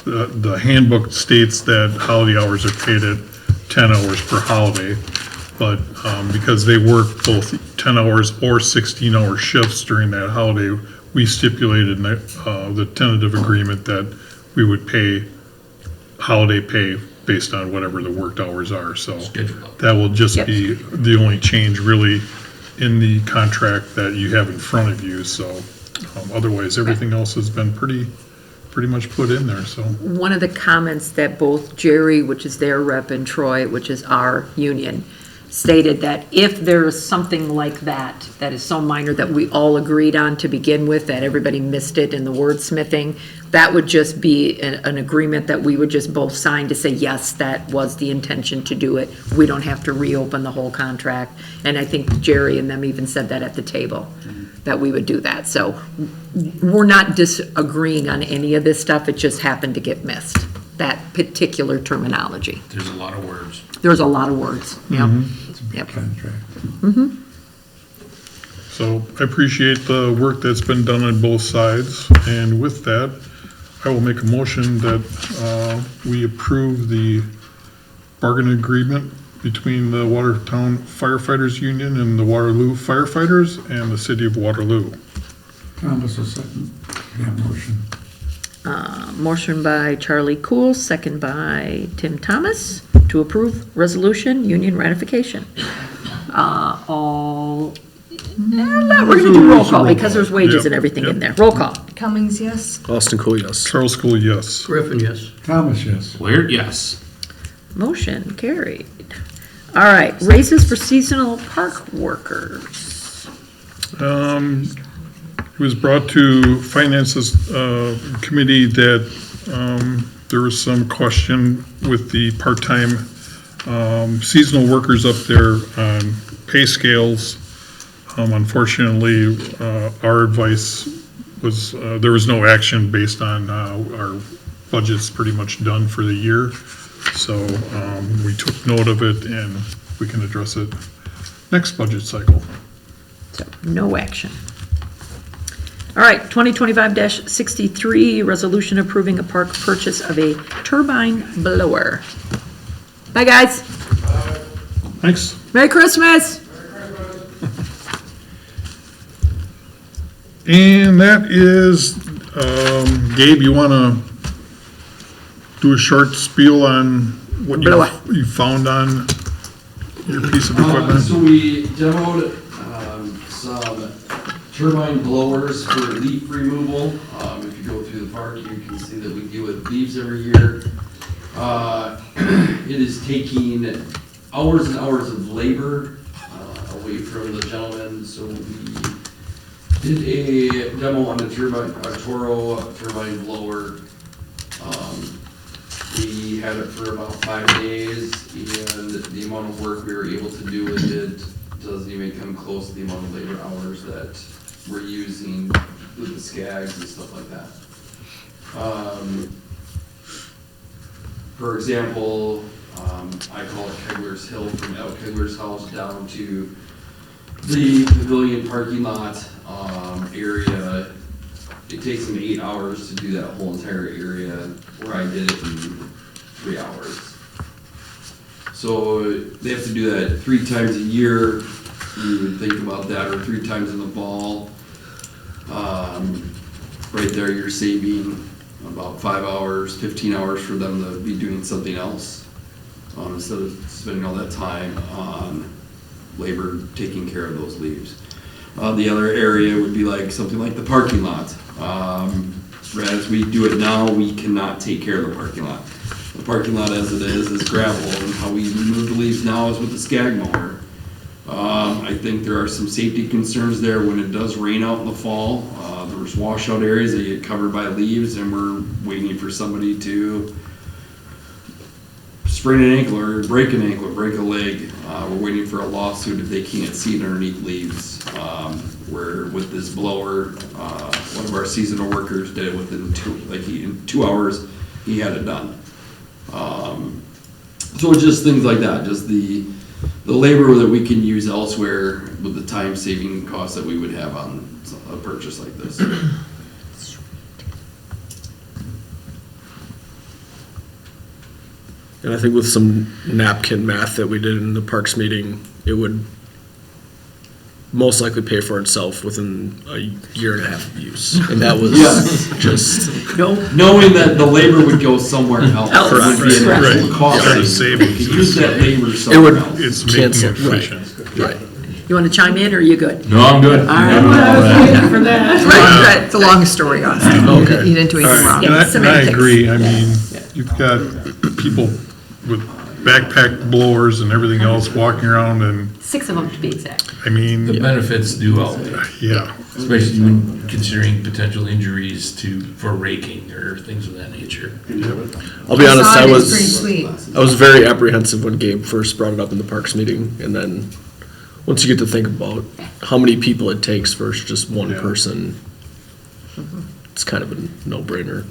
The handbook states that holiday hours are paid at 10 hours per holiday, but because they work both 10 hours or 16-hour shifts during that holiday, we stipulated in the tentative agreement that we would pay holiday pay based on whatever the worked hours are. So that will just be the only change really in the contract that you have in front of you. So otherwise, everything else has been pretty much put in there. So One of the comments that both Jerry, which is their rep, and Troy, which is our union, stated that if there is something like that, that is so minor that we all agreed on to begin with, that everybody missed it in the wordsmithing, that would just be an agreement that we would just both sign to say, yes, that was the intention to do it. We don't have to reopen the whole contract. And I think Jerry and them even said that at the table, that we would do that. So we're not disagreeing on any of this stuff. It just happened to get missed, that particular terminology. There's a lot of words. There's a lot of words, yep. Yep. Contract. So I appreciate the work that's been done on both sides, and with that, I will make a motion that we approve the bargaining agreement between the Watertown Firefighters Union and the Waterloo Firefighters and the City of Waterloo. Thomas will second that motion. Motion by Charlie Cool, second by Tim Thomas, to approve resolution, union ratification. We're gonna do roll call because there's wages and everything in there. Roll call. Cummings, yes. Austin Cool, yes. Charles School, yes. Griffin, yes. Thomas, yes. Weird, yes. Motion carried. All right, raises for seasonal park workers. It was brought to Finances Committee that there was some question with the part-time seasonal workers up there on pay scales. Unfortunately, our advice was there was no action based on our budget's pretty much done for the year. So we took note of it and we can address it next budget cycle. So, no action. All right, 2025-63, resolution approving a park purchase of a turbine blower. Bye, guys. Thanks. Merry Christmas. And that is, Gabe, you want to do a short spiel on what you found on your piece of equipment? So we demoed some turbine blowers for leaf removal. If you go through the park, you can see that we deal with leaves every year. It is taking hours and hours of labor away from the gentleman, so we did a demo on the turbine, a Toro turbine blower. We had it for about 5 days, and the amount of work we were able to do with it doesn't even come close to the amount of labor hours that we're using with the skags and stuff like that. For example, I call it Kegler's Hill, from out Kegler's house down to the pavilion parking lot area. It takes them 8 hours to do that whole entire area, where I did it in 3 hours. So they have to do that 3 times a year. You would think about that, or 3 times in the fall. Right there, you're saving about 5 hours, 15 hours for them to be doing something else, instead of spending all that time on labor taking care of those leaves. The other area would be like something like the parking lot. As we do it now, we cannot take care of the parking lot. The parking lot as it is gravel, and how we remove the leaves now is with the skag mower. I think there are some safety concerns there when it does rain out in the fall. There's washout areas that get covered by leaves, and we're waiting for somebody to sprain an ankle or break an ankle or break a leg. We're waiting for a lawsuit if they can't see it underneath leaves. Where with this blower, one of our seasonal workers did it within in 2 hours, he had it done. So it's just things like that, just the labor that we can use elsewhere with the time saving costs that we would have on a purchase like this. And I think with some napkin math that we did in the parks meeting, it would most likely pay for itself within a year and a half of use. And that was just knowing that the labor would go somewhere else. Correct, Would be an actual right. cost. Right. Savings. We could use that labor it somewhere would else. It's making it cancel, efficient. right. You want to chime in, or are you good? No, I'm good. For that. Right, It's a long story, honestly. Okay. You didn't do anything wrong. And I semantics. agree, I mean, you've got people with backpack blowers and everything else walking around and, 6 of them to be exact. I mean, The benefits do outweigh, yeah. especially when considering potential injuries for raking or things of that nature. I'll be honest, Facade I is pretty was sweet. very apprehensive when Gabe first brought it up in the Parks meeting, and then once you get to think about how many people it takes versus just one person, it's kind of a no-brainer.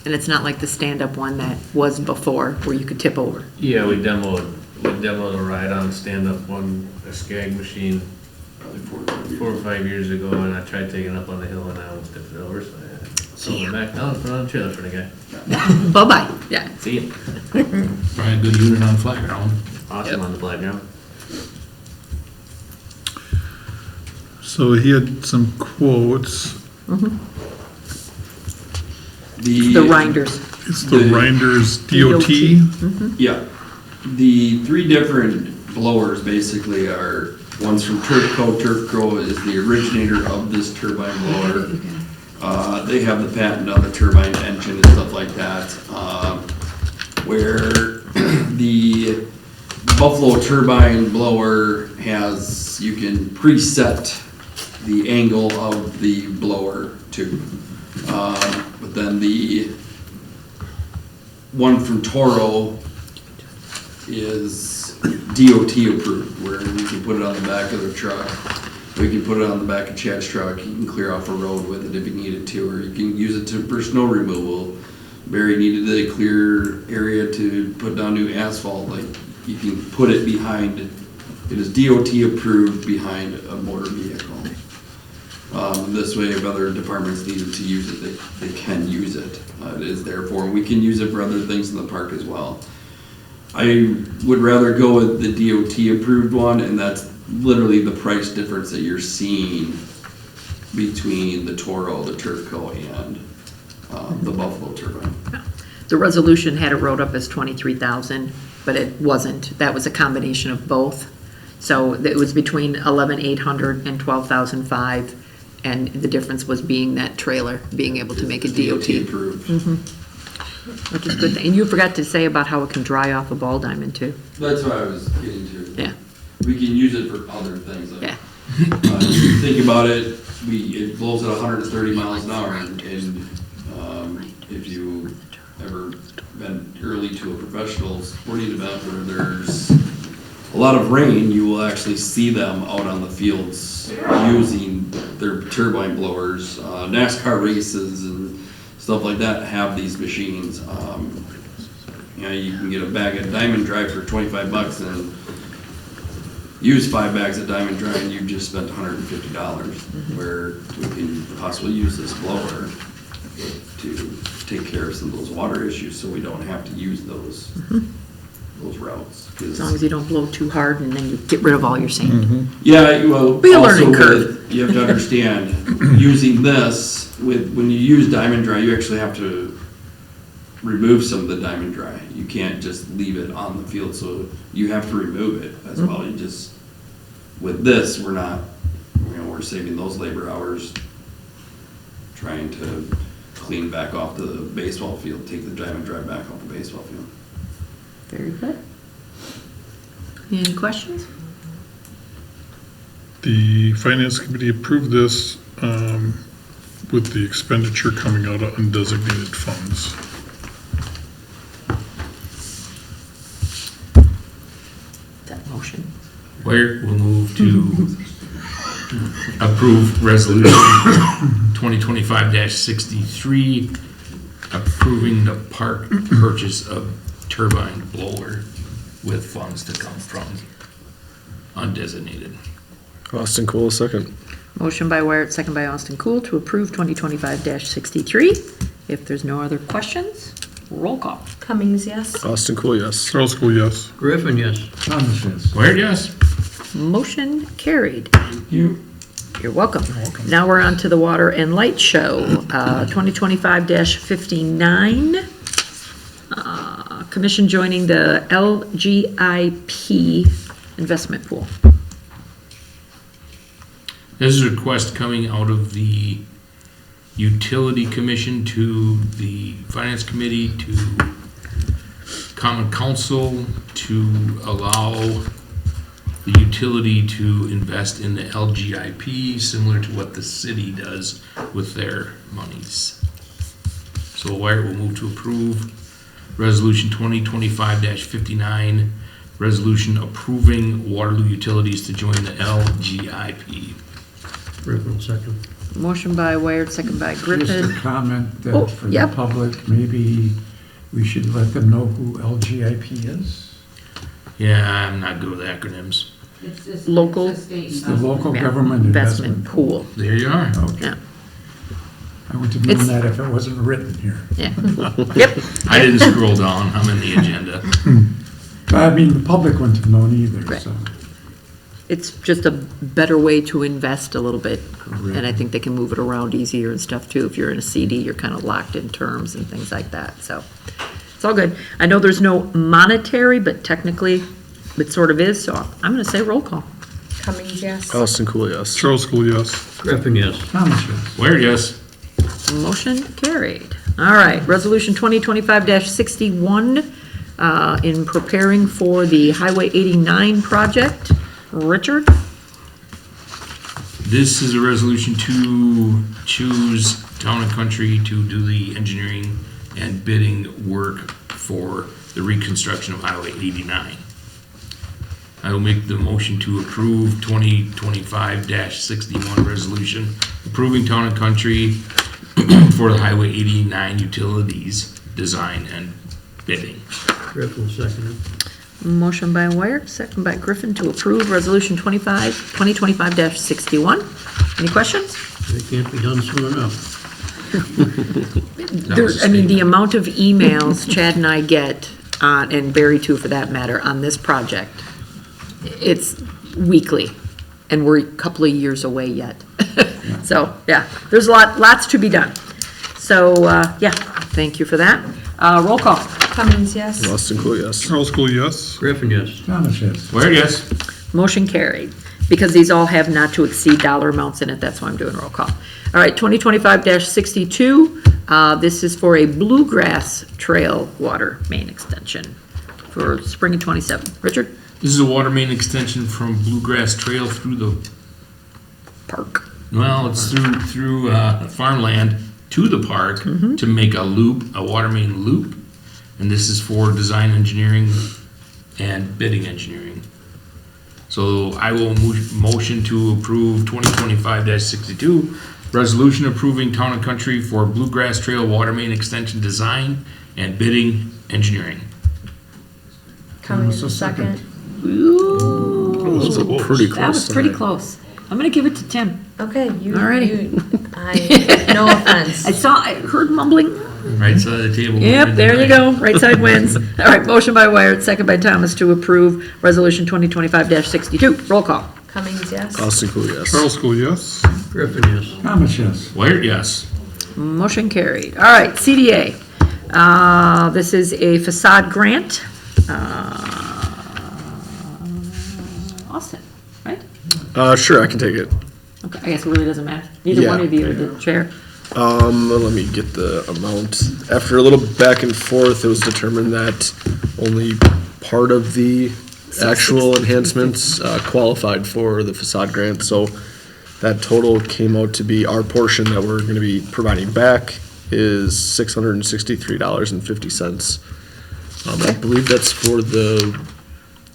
And it's not like the stand-up one that was before, where you could tip over. Yeah, we demoed a ride-on stand-up one, a skag machine, Probably 4 or 5 years ago, and I tried taking it up on the hill and I almost tipped it over, so I sold it back down and put it on a trailer for the guy. Bye-bye, yeah. See you. Probably a good unit on flat ground. Awesome on the playground. So he had some quotes. The Reinders. It's the Reinders DOT. Yeah, the 3 different blowers basically are, one's from Turco. Turco is the originator of this turbine blower. They have the patent on the turbine engine and stuff like that. Where the Buffalo turbine blower has, you can preset the angle of the blower too. But then the one from Toro is DOT approved, where you can put it on the back of their truck. We can put it on the back of Chad's truck. You can clear off a road with it if you needed to, or you can use it for snow removal. Barry needed a clear area to put down new asphalt, like you can put it behind, it is DOT approved behind a motor vehicle. This way, if other departments needed to use it, they can use it. It is therefore, we can use it for other things in the park as well. I would rather go with the DOT approved one, and that's literally the price difference that you're seeing between the Toro, the Turco, and the Buffalo turbine. The resolution had it wrote up as 23,000, but it wasn't. That was a combination of both. So it was between 11,800 and 12,005, and the difference was being that trailer, being able to make a DOT. Approved. Which is good. And you forgot to say about how it can dry off a ball diamond too. That's what I was getting to. Yeah. We can use it for other things. Yeah. If you think about it, it blows at 130 miles an hour, and if you ever been early to a professional sporting event where there's a lot of rain, you will actually see them out on the fields using their turbine blowers. NASCAR races and stuff like that have these machines. You can get a bag of Diamond Dry for $25 and use 5 bags of Diamond Dry and you've just spent $150, where we can possibly use this blower to take care of some of those water issues, so we don't have to use those routes. As long as you don't blow too hard and then you get rid of all your sand. Yeah, well, Be a also learning curve. you have to understand, using this, when you use Diamond Dry, you actually have to remove some of the Diamond Dry. You can't just leave it on the field, so you have to remove it as well. You just, with this, we're not, we're saving those labor hours trying to clean back off the baseball field, take the Diamond Dry back off the baseball field. Very good. Any questions? The Finance Committee approved this with the expenditure coming out of undesignated funds. That motion. Where we'll move to approve resolution 2025-63, approving the park purchase of turbine blower with funds to come from undesignated. Austin Cool, second. Motion by Wired, second by Austin Cool to approve 2025-63. If there's no other questions, roll call. Cummings, yes. Austin Cool, yes. Charles School, yes. Griffin, yes. Thomas, yes. Where, yes? Motion carried. You're welcome. Now we're on to the Water and Light Show, 2025-59. Commission joining the LGIP investment pool. This is a request coming out of the Utility Commission to the Finance Committee to common council to allow the utility to invest in the LGIP, similar to what the city does with their monies. So Wyatt will move to approve Resolution 2025-59, resolution approving Waterloo Utilities to join the LGIP. Griffin, second. Motion by Wired, second by Just Griffin. a comment Oh, that for the yep. public, maybe we should let them know who LGIP is. Yeah, I'm not good with acronyms. Local It's the local Yeah, government investment investment. pool. There you are. Okay. Yeah. I would have It's- known that if it wasn't written here. Yeah. Yep. I didn't scroll down. I'm in the agenda. But I mean, the public wouldn't have known either, Right. so. It's just a better way to invest a little bit. And I think they can move it around easier and stuff too. If you're in a CD, you're kind of locked in terms and things like that. So it's all good. I know there's no monetary, but technically it sort of is. So I'm going to say roll call. Cummings, yes. Austin Cool, yes. Charles School, yes. Griffin, yes. Thomas, yes. Where, yes? Motion carried. All right, resolution 2025-61, in preparing for the Highway 89 project. Richard? This is a resolution to choose Town and Country to do the engineering and bidding work for the reconstruction of Highway 89. I will make the motion to approve 2025-61 resolution approving Town and Country for the Highway 89 utilities design and bidding. Griffin, second. Motion by Wired, second by Griffin to approve resolution 2025-61. Any questions? It can't be done soon enough. I mean, the amount of emails Chad and I get, and Barry too for that matter, on this project, it's weekly, and we're a couple of years away yet. So, yeah, there's lots to be done. So, yeah, thank you for that. Roll call. Cummings, yes. Austin Cool, yes. Charles School, yes. Griffin, yes. Thomas, yes. Where, yes? Motion carried. Because these all have not to exceed dollar amounts in it, that's why I'm doing roll call. All right, 2025-62, this is for a Bluegrass Trail water main extension for spring of '27. Richard? This is a water main extension from Bluegrass Trail through the, Park. well, it's through farmland to the park to make a loop, a water main loop. And this is for design engineering and bidding engineering. So I will motion to approve 2025-62, resolution approving Town and Country for Bluegrass Trail water main extension design and bidding engineering. Cummings, So second. Ooh, That was a pretty that close was pretty tonight. close. I'm gonna give it to Tim. Okay, you, Alrighty. no offense. I heard mumbling. Right side of the table. Yep, there you go, right side wins. All right, motion by Wired, second by Thomas to approve resolution 2025-62. Roll call. Cummings, yes. Austin Cool, yes. Charles School, yes. Griffin, yes. Thomas, yes. Where, yes. Motion carried. All right, CDA. This is a facade grant. Austin, right? Sure, I can take it. Okay, I guess it really doesn't matter. Neither Yeah. one of you are the chair. Let me get the amount. After a little back and forth, it was determined that only part of the actual enhancements qualified for the facade grant. So that total came out to be, our portion that we're gonna be providing back is $663.50. I believe that's for the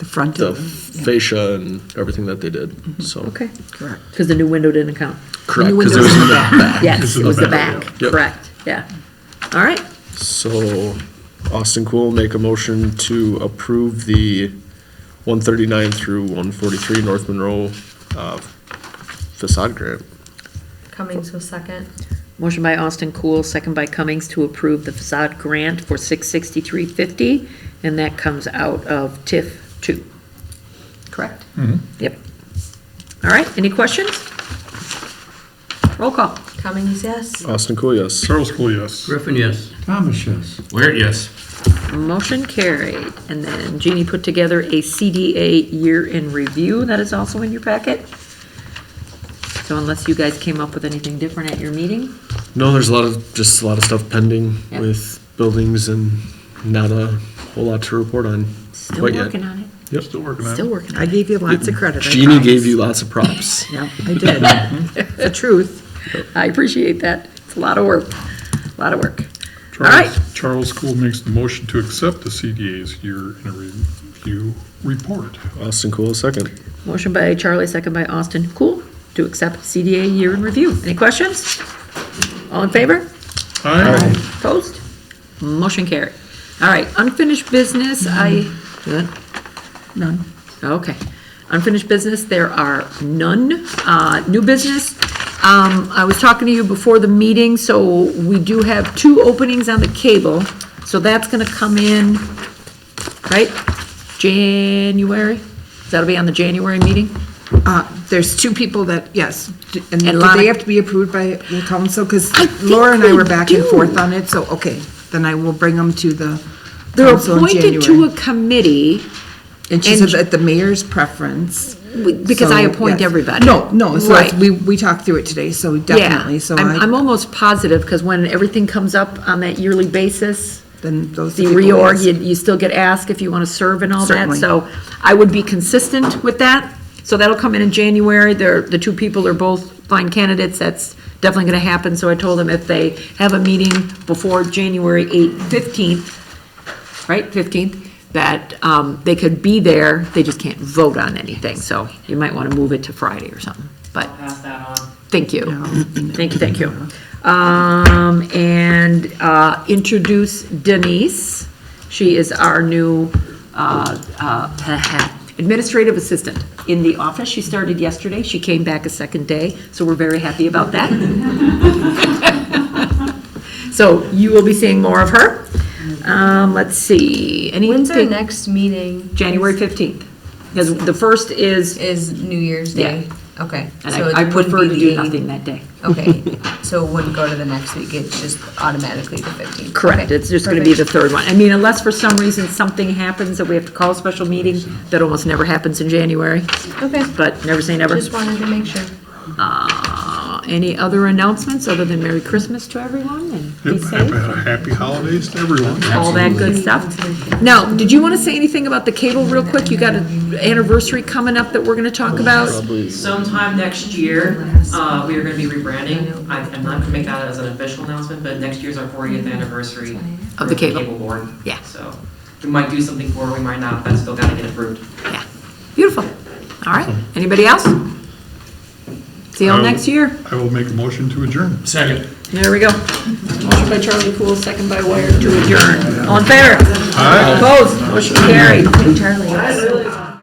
front the of them. fascia and everything that they did, so. Okay, correct. Because the new window didn't count. Correct, New 'cause window it was in the back. Yes, It's in it the was the back. back, Yep. correct, yeah. All right, So Austin Cool make a motion to approve the 139 through 143 North Monroe facade grant. Cummings was second. motion by Austin Cool, second by Cummings to approve the facade grant for $663.50, and that comes out of TIF 2. Correct? Yep. All right, any questions? Roll call. Cummings, yes. Austin Cool, yes. Charles School, yes. Griffin, yes. Thomas, yes. Where, yes. Motion carried. And then Jeannie put together a CDA year in review that is also in your packet. So unless you guys came up with anything different at your meeting, No, there's just a lot of stuff pending Yep. with buildings and not a whole lot to report on Still quite yet. working on it. Yep. Still working on it. Still working on I it. gave you lots of credit. I Jeannie promise. gave you lots of props. Yeah, I did. The truth. I appreciate that. It's a lot of work. A lot of work. All right. Charles School makes the motion to accept the CDA's year in a review report. Austin Cool, second. Motion by Charlie, second by Austin. Cool. To accept CDA year in review. Any questions? All in favor? Aye. Opposed? Motion carried. All right, unfinished business, good? None. Okay. Unfinished business, there are none. New business, I was talking to you before the meeting, so we do have 2 openings on the cable. So that's gonna come in, right? January? That'll be on the January meeting? There's 2 people that, yes, and And do Lana- they have to be approved by the council? Because I think Laura and I they were back and do. forth on it, so, okay, then I will bring them to the They're council in appointed to January. a committee, And she and- said that the mayor's preference. because I So, appoint yes. everybody. No, so Right. we talked through it today, so definitely, so I'm almost positive, because when everything comes up on that yearly basis, then those. the are people, reorg, yes. you still get asked if you want to serve and all that. Certainly. So I would be consistent with that. So that'll come in January. The 2 people are both fine candidates. That's definitely going to happen. So I told them if they have a meeting before January 15th, right, 15th, that they could be there. They just can't vote on anything. So you might want to move it to Friday or something. But Pass that on. thank you. Thank you. And introduce Denise. She is our new administrative assistant in the office. She started yesterday. She came back a second day, so we're very happy about that. So you will be seeing more of her. Let's see. When's our next meeting? January 15th. Because the first is, Is New Year's Day? Okay. and so it I wouldn't prefer be to the do 8th. nothing that day. Okay, so it wouldn't go to the next week, it's just automatically the 15th. Correct, Okay, it's just gonna be the perfect. third one. I mean, unless for some reason something happens that we have to call a special meeting, that almost never happens in January, Okay, but never say never. just wanted to make sure. Any other announcements other than Merry Christmas to everyone and be Yep, safe? happy holidays to everyone. All that good stuff. Now, did you wanna say anything about the cable real quick? You got an anniversary coming up that we're gonna talk about? Sometime next year, we are gonna be rebranding. I'm not gonna make that as an official announcement, but next year's our 40th anniversary. Of the for cable. board. Yeah. So, we might do something for it, we might not, that's still gotta get approved. Yeah, beautiful. All right, anybody else? See you all next year. I will make a motion to adjourn. Second. There we go. Motion by Charlie Cool, second by Wire to adjourn. All in favor? Aye. Opposed? Motion carried. Charlie.